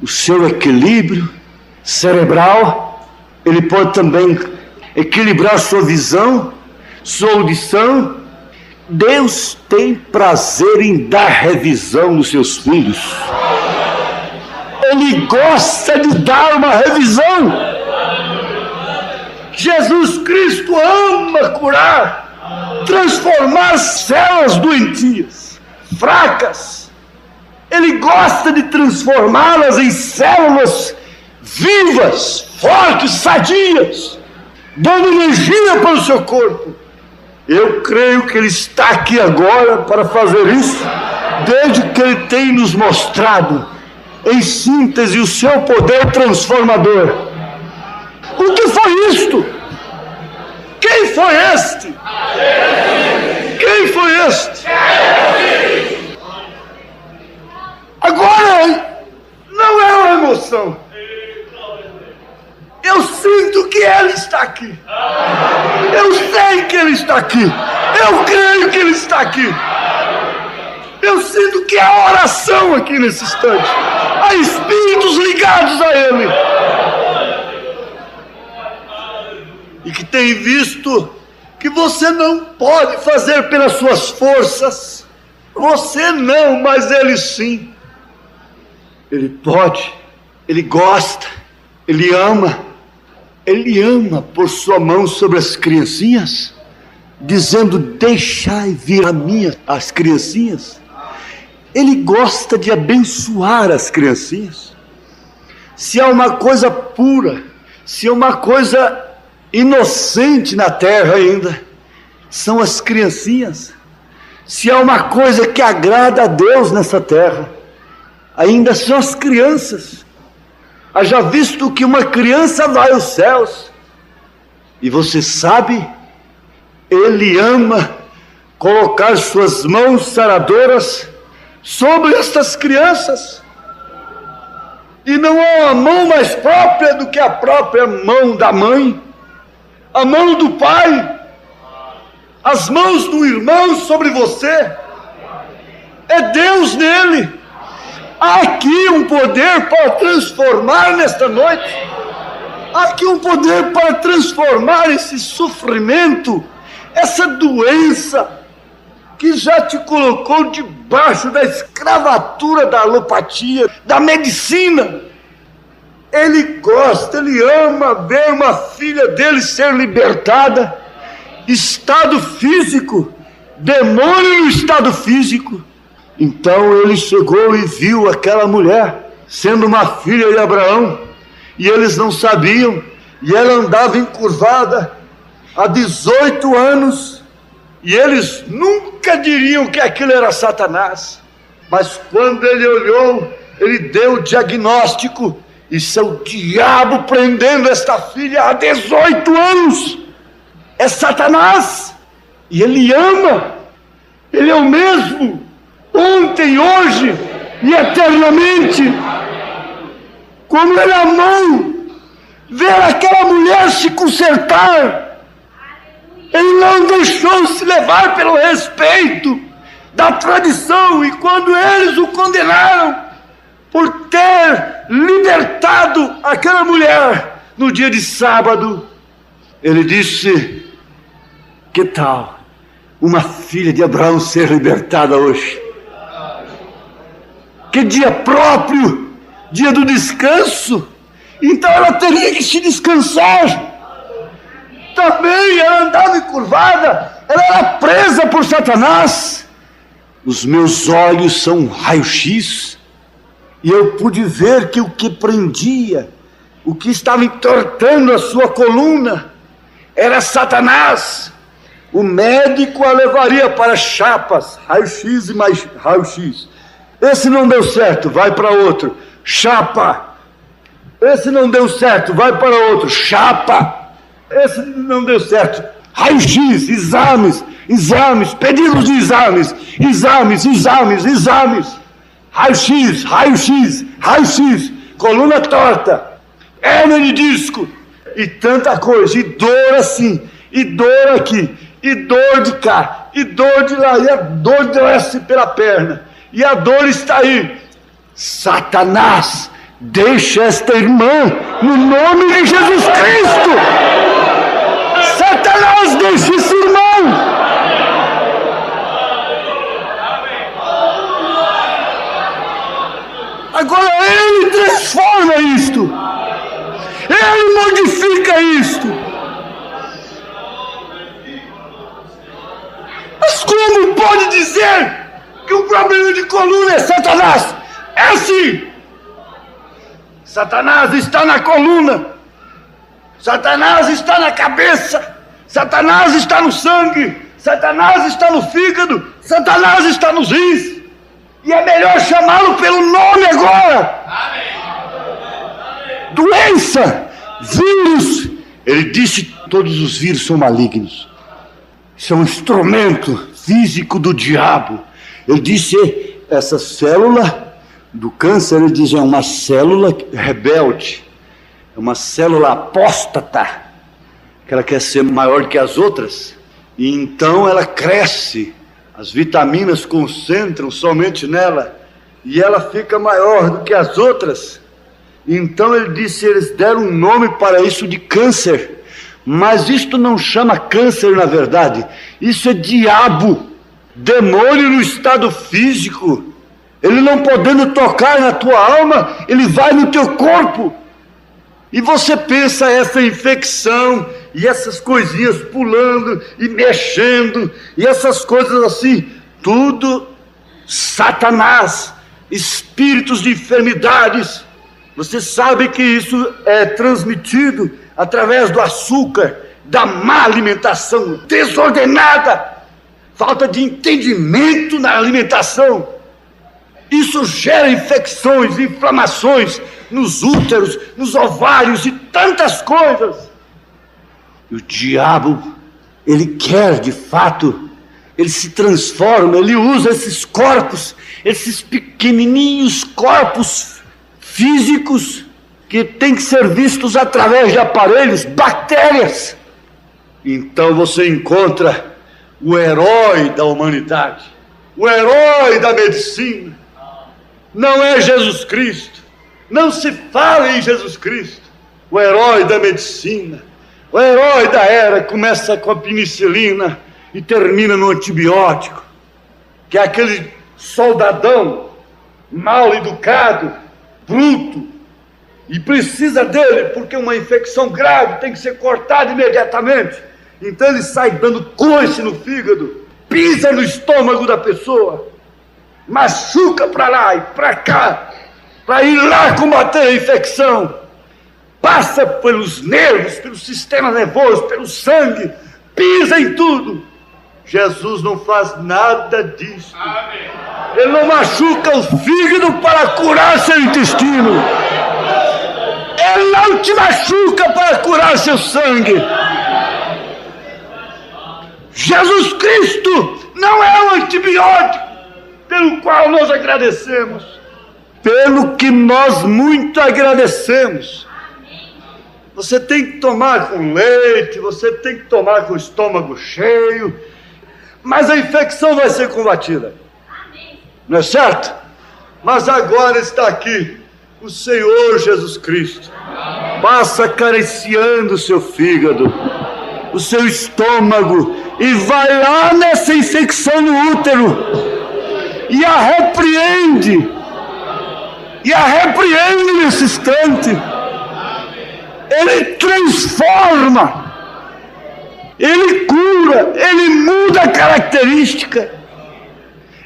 o seu equilíbrio cerebral, ele pode também equilibrar sua visão, sua audição. Deus tem prazer em dar revisão nos seus filhos. Ele gosta de dar uma revisão. Jesus Cristo ama curar, transformar células doentias, fracas. Ele gosta de transformá-las em células vivas, fortes, sadias, dando energia para o seu corpo. Eu creio que Ele está aqui agora para fazer isso, desde que Ele tem nos mostrado, em síntese, o seu poder transformador. O que foi isto? Quem foi este? Quem foi este? Agora, não é uma emoção. Eu sinto que Ele está aqui. Eu sei que Ele está aqui. Eu creio que Ele está aqui. Eu sinto que há oração aqui nesse instante. Há espíritos ligados a Ele. E que tem visto que você não pode fazer pelas suas forças. Você não, mas Ele sim. Ele pode, Ele gosta, Ele ama. Ele ama pôr sua mão sobre as criancinhas, dizendo: deixai vir a mim as criancinhas. Ele gosta de abençoar as criancinhas. Se há uma coisa pura, se há uma coisa inocente na terra ainda, são as criancinhas. Se há uma coisa que agrada a Deus nessa terra, ainda são as crianças. Haja visto que uma criança vai aos céus, e você sabe, Ele ama colocar suas mãos saradoras sobre estas crianças, e não há uma mão mais própria do que a própria mão da mãe, a mão do pai, as mãos do irmão sobre você, é Deus nele. Há aqui um poder para transformar nesta noite. Há aqui um poder para transformar esse sofrimento, essa doença que já te colocou debaixo da escravatura da alopatia, da medicina. Ele gosta, Ele ama ver uma filha dele ser libertada. Estado físico, demônio no estado físico. Então ele chegou e viu aquela mulher sendo uma filha de Abraão, e eles não sabiam, e ela andava encurvada há 18 anos, e eles nunca diriam que aquilo era Satanás. Mas quando ele olhou, ele deu o diagnóstico: isso é o diabo prendendo esta filha há 18 anos, é Satanás. E ele ama, ele é o mesmo, ontem, hoje e eternamente. Como ele amou ver aquela mulher se consertar, ele não deixou se levar pelo respeito da tradição, e quando eles o condenaram, por ter libertado aquela mulher no dia de sábado. Ele disse: que tal uma filha de Abraão ser libertada hoje? Que dia próprio, dia do descanso. Então ela teria que se descansar. Também ela andava encurvada, ela era presa por Satanás. Os meus olhos são um raio-x, e eu pude ver que o que prendia, o que estava entortando a sua coluna, era Satanás. O médico a levaria para chapas, raio-x e mais raio-x. Esse não deu certo, vai para outro, chapa. Esse não deu certo, vai para outro, chapa. Esse não deu certo, raio-x, exames, pedidos de exames, raio-x, coluna torta, hérnia de disco, e tanta coisa, e dor assim, e dor aqui, e dor de cá, e dor de lá, e a dor desce pela perna, e a dor está aí. Satanás, deixa esta irmã no nome de Jesus Cristo. Satanás, deixa esse irmão. Agora ele transforma isto, ele modifica isto. Mas como pode dizer que o problema de coluna é Satanás? É assim. Satanás está na coluna, Satanás está na cabeça, Satanás está no sangue, Satanás está no fígado, Satanás está nos rins. E é melhor chamá-lo pelo nome agora. Amém. Doença, vírus. Ele disse que todos os vírus são malignos. Isso é um instrumento físico do diabo. Ele disse, essa célula do câncer, ele diz, é uma célula rebelde, é uma célula apóstata, que ela quer ser maior que as outras, e então ela cresce, as vitaminas concentram somente nela, e ela fica maior do que as outras. Então ele disse, eles deram um nome para isso de câncer, mas isto não chama câncer na verdade, isso é diabo, demônio no estado físico. Ele não podendo tocar na tua alma, ele vai no teu corpo. E você pensa essa infecção, e essas coisinhas pulando e mexendo, e essas coisas assim, tudo Satanás, espíritos de enfermidades. Você sabe que isso é transmitido através do açúcar, da má alimentação desordenada, falta de entendimento na alimentação. Isso gera infecções, inflamações nos úteros, nos ovários e tantas coisas. E o diabo, ele quer de fato, ele se transforma, ele usa esses corpos, esses pequenininhos corpos físicos que têm que ser vistos através de aparelhos, bactérias. Então você encontra o herói da humanidade, o herói da medicina. Não é Jesus Cristo, não se fala em Jesus Cristo, o herói da medicina, o herói da era, começa com a penicilina e termina no antibiótico, que é aquele soldadão mal educado, bruto, e precisa dele porque uma infecção grave tem que ser cortada imediatamente, então ele sai dando coice no fígado, pisa no estômago da pessoa, machuca para lá e para cá, para ir lá combater a infecção, passa pelos nervos, pelo sistema nervoso, pelo sangue, pisa em tudo. Jesus não faz nada disso. Amém. Ele não machuca o fígado para curar seu intestino, ele não te machuca para curar seu sangue. Jesus Cristo não é um antibiótico pelo qual nós agradecemos, pelo que nós muito agradecemos. Você tem que tomar com leite, você tem que tomar com o estômago cheio, mas a infecção vai ser combatida. Não é certo? Mas agora está aqui o Senhor Jesus Cristo. Passa acariciando o seu fígado, o seu estômago, e vai lá nessa infecção no útero e a repreende. E a repreende nesse instante. Ele transforma, ele cura, ele muda a característica,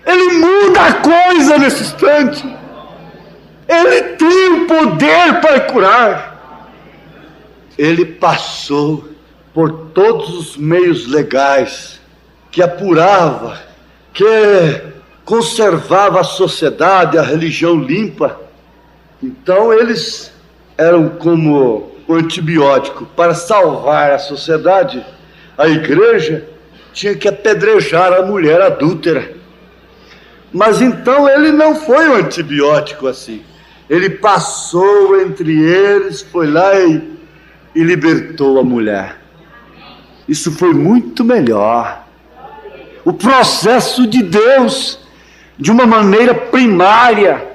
ele muda a coisa nesse instante. Ele tem o poder para curar. Ele passou por todos os meios legais que apurava, que conservava a sociedade, a religião limpa. Então eles eram como o antibiótico. Para salvar a sociedade, a igreja tinha que apedrejar a mulher adúltera. Mas então ele não foi um antibiótico assim. Ele passou entre eles, foi lá e libertou a mulher. Isso foi muito melhor. O processo de Deus, de uma maneira primária,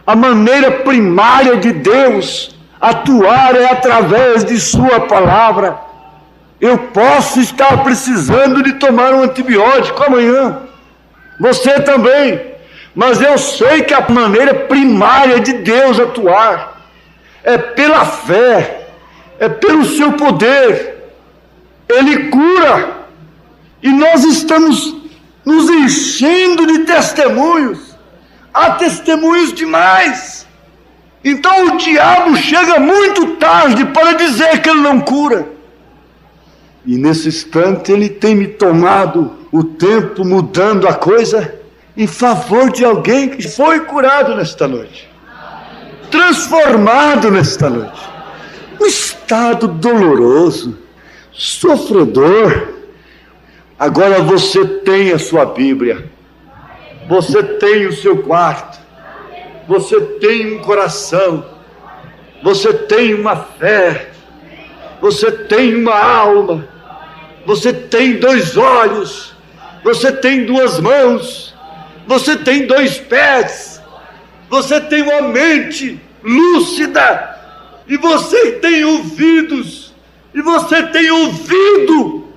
a maneira primária de Deus atuar é através de sua palavra. Eu posso estar precisando de tomar um antibiótico amanhã, você também, mas eu sei que a maneira primária de Deus atuar é pela fé, é pelo seu poder. Ele cura, e nós estamos nos enchendo de testemunhos. Há testemunhos demais. Então o diabo chega muito tarde para dizer que ele não cura. E nesse instante ele tem me tomado o tempo, mudando a coisa em favor de alguém que foi curado nesta noite, transformado nesta noite. Um estado doloroso, sofredor. Agora você tem a sua Bíblia, você tem o seu quarto, você tem um coração, você tem uma fé, você tem uma alma, você tem 2 olhos, você tem 2 mãos, você tem 2 pés, você tem uma mente lúcida, e você tem ouvidos, e você tem ouvido,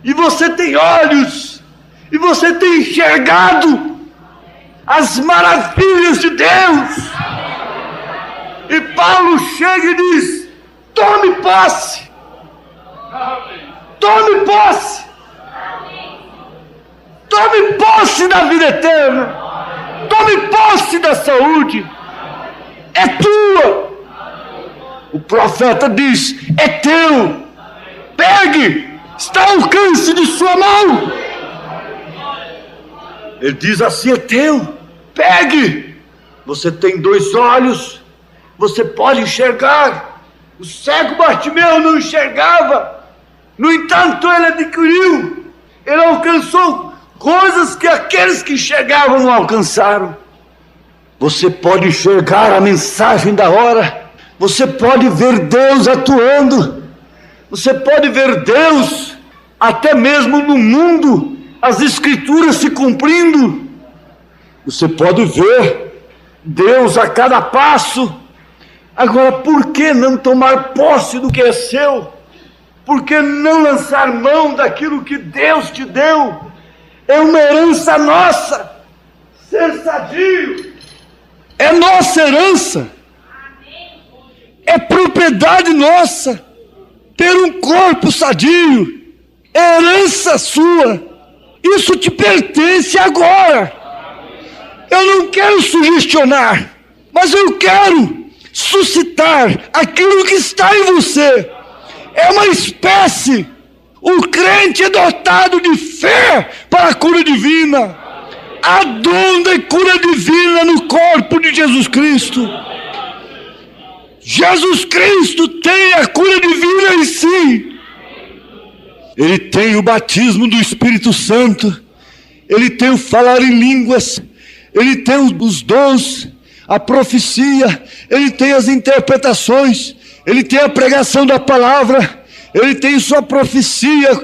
e você tem olhos, e você tem enxergado as maravilhas de Deus. E Paulo chega e diz: tome posse, tome posse, tome posse da vida eterna, tome posse da saúde, é tua. O profeta diz: é teu, pegue, está ao alcance de sua mão. Ele diz assim: é teu, pegue. Você tem 2 olhos, você pode enxergar. O cego Bartimeu não enxergava, no entanto ele adquiriu, ele alcançou coisas que aqueles que enxergavam não alcançaram. Você pode enxergar a mensagem da hora, você pode ver Deus atuando, você pode ver Deus até mesmo no mundo, as escrituras se cumprindo. Você pode ver Deus a cada passo. Agora, por que não tomar posse do que é seu? Por que não lançar mão daquilo que Deus te deu? É uma herança nossa. Ser sadio é nossa herança, é propriedade nossa. Ter um corpo sadio é herança sua. Isso te pertence agora. Eu não quero sugestionar, mas eu quero suscitar aquilo que está em você. É uma espécie. O crente é dotado de fé para a cura divina. Há dom de cura divina no corpo de Jesus Cristo. Jesus Cristo tem a cura divina em si. Ele tem o batismo do Espírito Santo, ele tem o falar em línguas, ele tem os dons, a profecia, ele tem as interpretações, ele tem a pregação da palavra, ele tem sua profecia,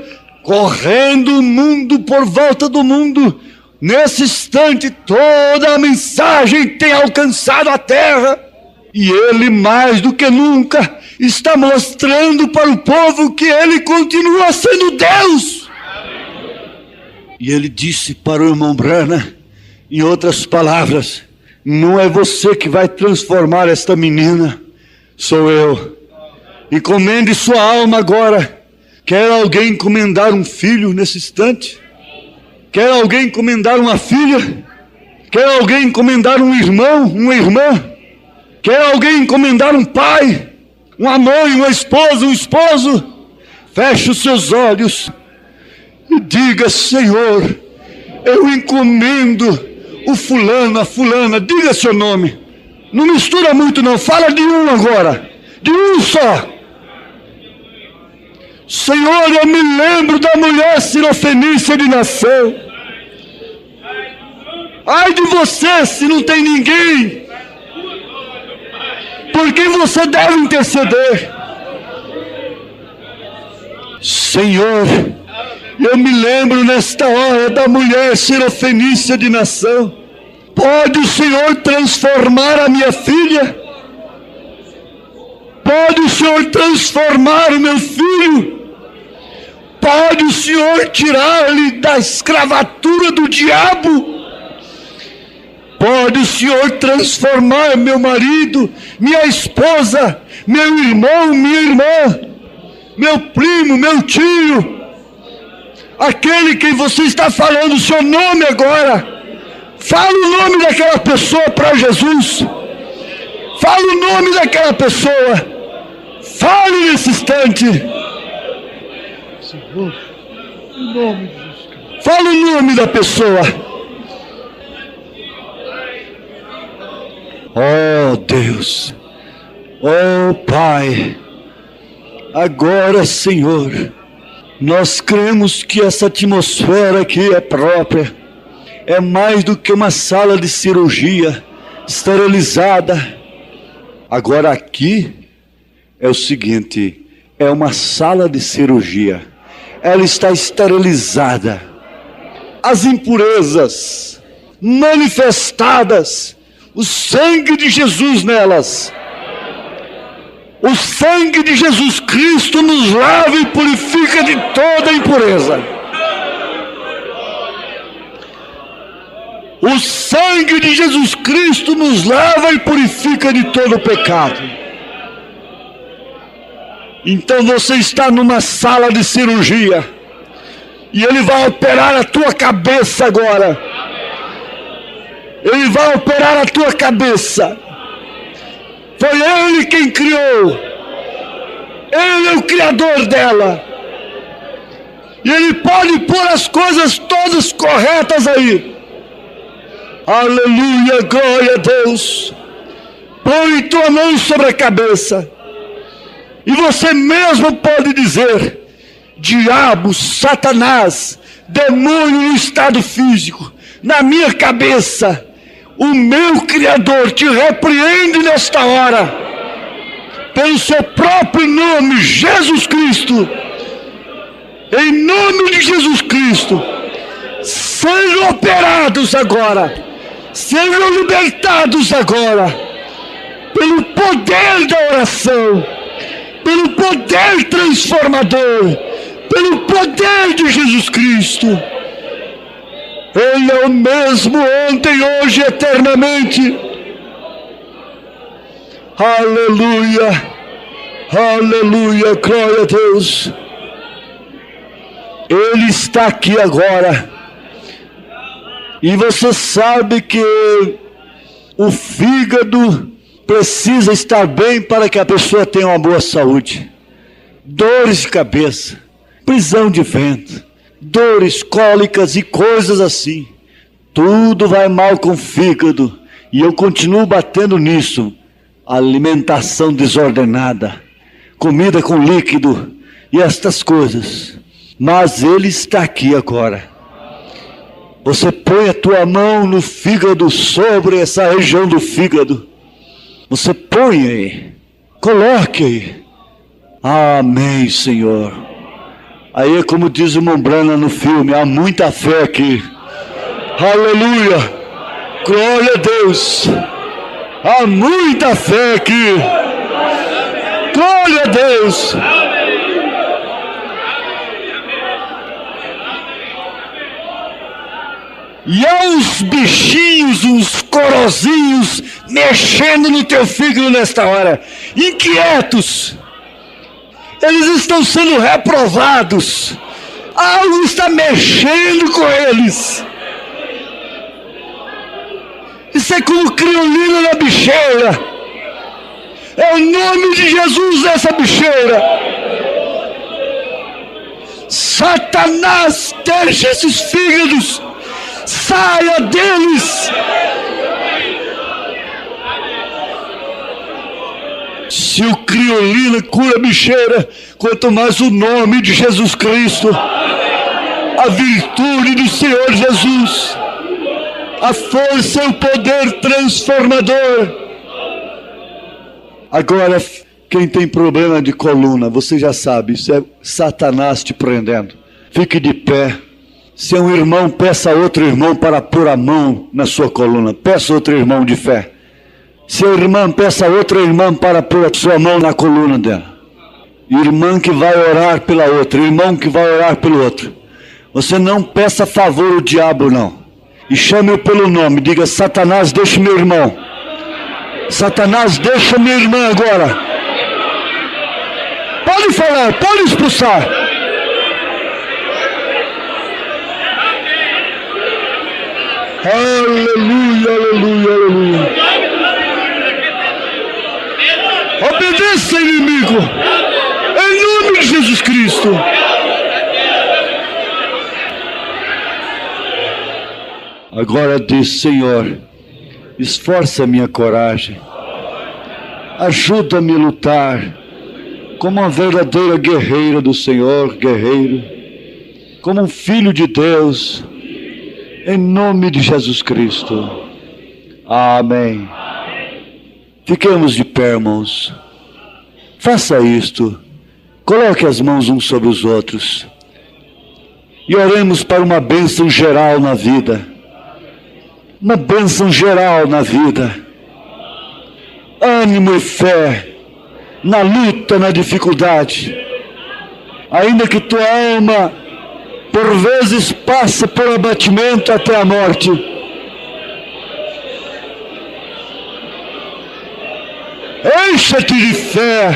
correndo o mundo por volta do mundo, Nesse instante, toda a mensagem tem alcançado a terra. E Ele, mais do que nunca, está mostrando para o povo que Ele continua sendo Deus. E Ele disse para o irmão Branham, em outras palavras, não é você que vai transformar esta menina, sou eu. Encomende sua alma agora. Quer alguém encomendar um filho nesse instante? Quer alguém encomendar uma filha? Quer alguém encomendar um irmão, uma irmã? Quer alguém encomendar um pai, uma mãe, uma esposa, um esposo? Feche os seus olhos e diga: Senhor, eu encomendo o fulano, a fulana. Diga seu nome. Não mistura muito não, fala de um agora, de um só. Senhor, eu me lembro da mulher cirofenícia de Nação. Ai de você se não tem ninguém por quem você deve interceder. Senhor, eu me lembro nesta hora da mulher cirofenícia de Nação. Pode o Senhor transformar a minha filha? Pode o Senhor transformar o meu filho? Pode o Senhor tirar-lhe da escravatura do diabo? Pode o Senhor transformar meu marido, minha esposa, meu irmão, minha irmã, meu primo, meu tio, aquele que você está falando o seu nome agora? Fala o nome daquela pessoa para Jesus. Fala o nome daquela pessoa. Fale nesse instante. Senhor, em nome de Jesus. Fala o nome da pessoa. Oh Deus, oh Pai, agora Senhor, nós cremos que essa atmosfera aqui é própria, é mais do que uma sala de cirurgia esterilizada. Agora aqui é o seguinte, é uma sala de cirurgia, ela está esterilizada, as impurezas manifestadas, o sangue de Jesus nelas. O sangue de Jesus Cristo nos lava e purifica de toda impureza. O sangue de Jesus Cristo nos lava e purifica de todo pecado. Então você está numa sala de cirurgia e Ele vai operar a tua cabeça agora. Ele vai operar a tua cabeça. Foi Ele quem criou. Ele é o criador dela. E Ele pode pôr as coisas todas corretas aí. Aleluia, glória a Deus. Põe tua mão sobre a cabeça. E você mesmo pode dizer: diabo, Satanás, demônio no estado físico, na minha cabeça, o meu Criador te repreende nesta hora, pelo seu próprio nome, Jesus Cristo. Em nome de Jesus Cristo, sejam operados agora, sejam libertados agora, pelo poder da oração, pelo poder transformador, pelo poder de Jesus Cristo. Ele é o mesmo ontem, hoje, eternamente. Aleluia, aleluia, glória a Deus. Ele está aqui agora. E você sabe que o fígado precisa estar bem para que a pessoa tenha uma boa saúde. Dores de cabeça, prisão de ventre, dores, cólicas e coisas assim. Tudo vai mal com o fígado. E eu continuo batendo nisso. Alimentação desordenada, comida com líquido e estas coisas. Mas Ele está aqui agora. Você põe a tua mão no fígado, sobre essa região do fígado. Você põe aí, coloque aí. Amém, Senhor. Aí é como diz o irmão Branham no filme, há muita fé aqui. Aleluia. Glória a Deus. Há muita fé aqui. Glória a Deus. E há uns bichinhos, uns corozinhos mexendo no teu fígado nesta hora, inquietos. Eles estão sendo reprovados. Algo está mexendo com eles. Isso é como criolina na bicheira. É o nome de Jesus essa bicheira. Satanás, deixa esses fígados. Saia deles. Se o criolina cura a bicheira, quanto mais o nome de Jesus Cristo, a virtude do Senhor Jesus, a força e o poder transformador. Agora, quem tem problema de coluna, você já sabe, isso é Satanás te prendendo. Fique de pé. Se é um irmão, peça a outro irmão para pôr a mão na sua coluna. Peça a outro irmão de fé. Se é irmã, peça a outra irmã para pôr a sua mão na coluna dela. Irmã que vai orar pela outra, irmão que vai orar pelo outro. Você não peça favor ao diabo, não. E chame-o pelo nome. Diga: Satanás, deixa meu irmão. Satanás, deixa minha irmã agora. Pode falar, pode expulsar. Aleluia, aleluia, aleluia. Obedeça, inimigo, em nome de Jesus Cristo. Agora diz: Senhor, esforça a minha coragem, ajuda-me a lutar como uma verdadeira guerreira do Senhor, guerreiro, como um filho de Deus, em nome de Jesus Cristo. Amém. Fiquemos de pé, irmãos. Faça isto. Coloque as mãos uns sobre os outros. E oremos para uma bênção geral na vida. Uma bênção geral na vida. Ânimo e fé na luta, na dificuldade. Ainda que tua alma por vezes passa por abatimento até a morte. Encha-te de fé.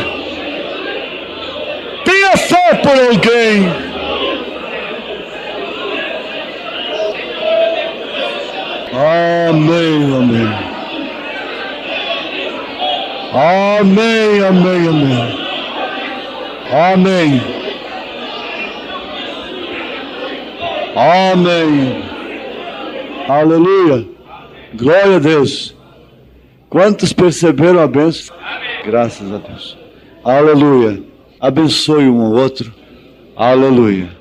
Tenha fé por alguém. Amém, amém. Amém, amém, amém. Amém. Amém. Aleluia. Glória a Deus. Quantos perceberam a bênção? Graças a Deus. Aleluia. Abençoe um ao outro. Aleluia.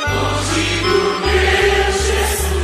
Longe do meu Jesus,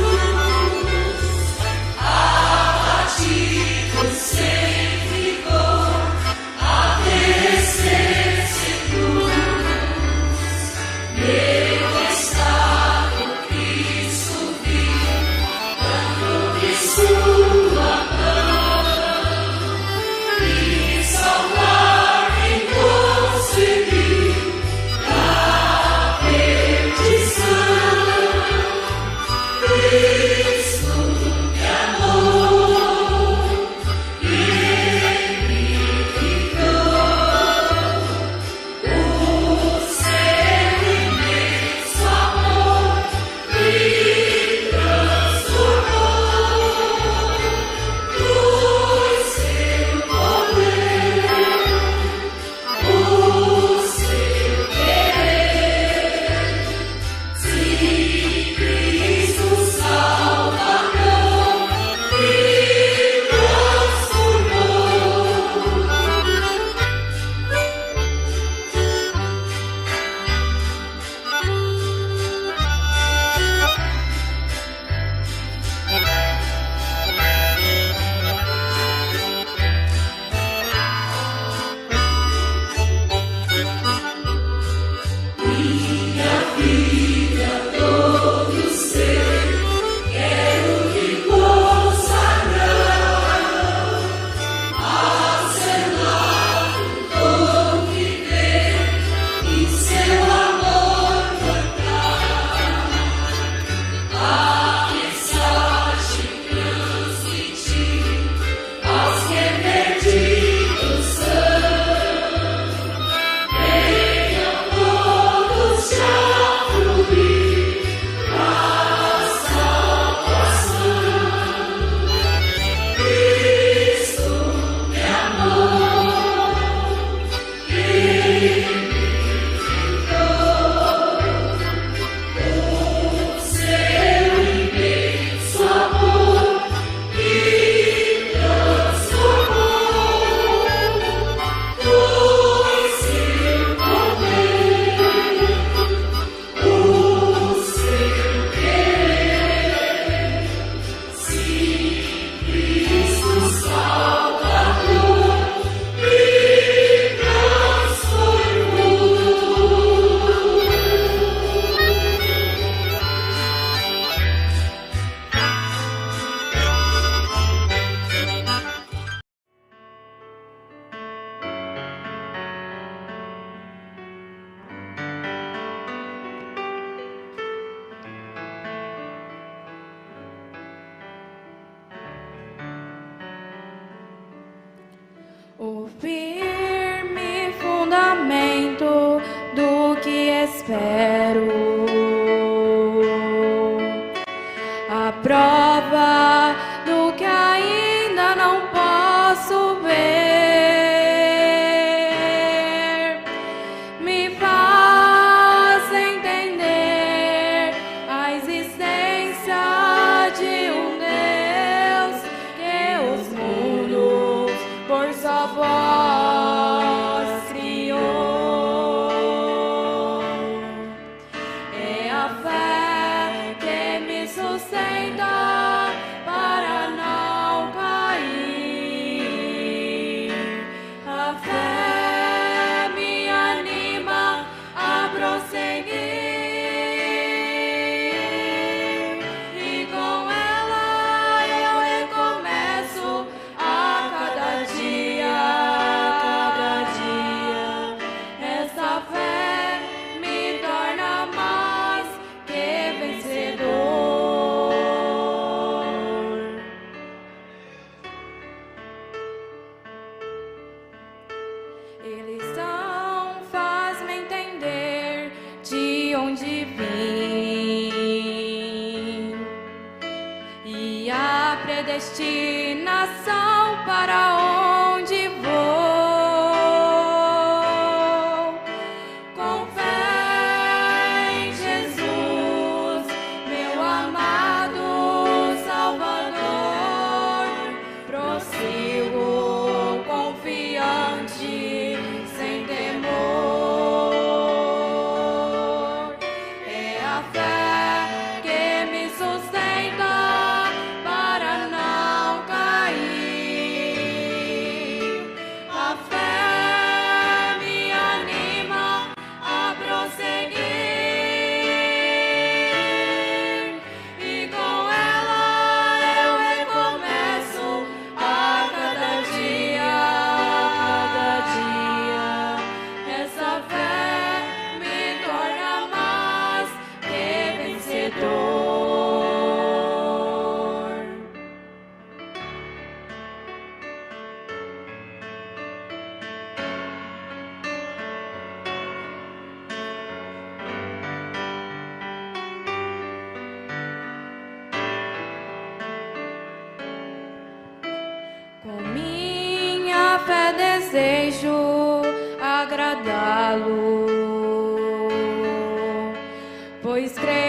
O firme fundamento do que espero, a prova do que ainda não posso ver, me faz entender a existência de um Deus que os mundos por sua voz criou. É a fé que me sustenta para não cair. A fé me anima a prosseguir, e com ela eu recomeço a cada dia, cada dia. Essa fé me torna mais que vencedor. Eles não fazem me entender de onde vim e a predestinação para onde vou. Com fé em Jesus, meu amado Salvador, prossigo confiante, sem temor. É a fé que me sustenta para não cair. A fé me anima a prosseguir, e com ela eu recomeço a cada dia, cada dia. Essa fé me torna mais que vencedor. Com minha fé desejo agradá-lo, pois creio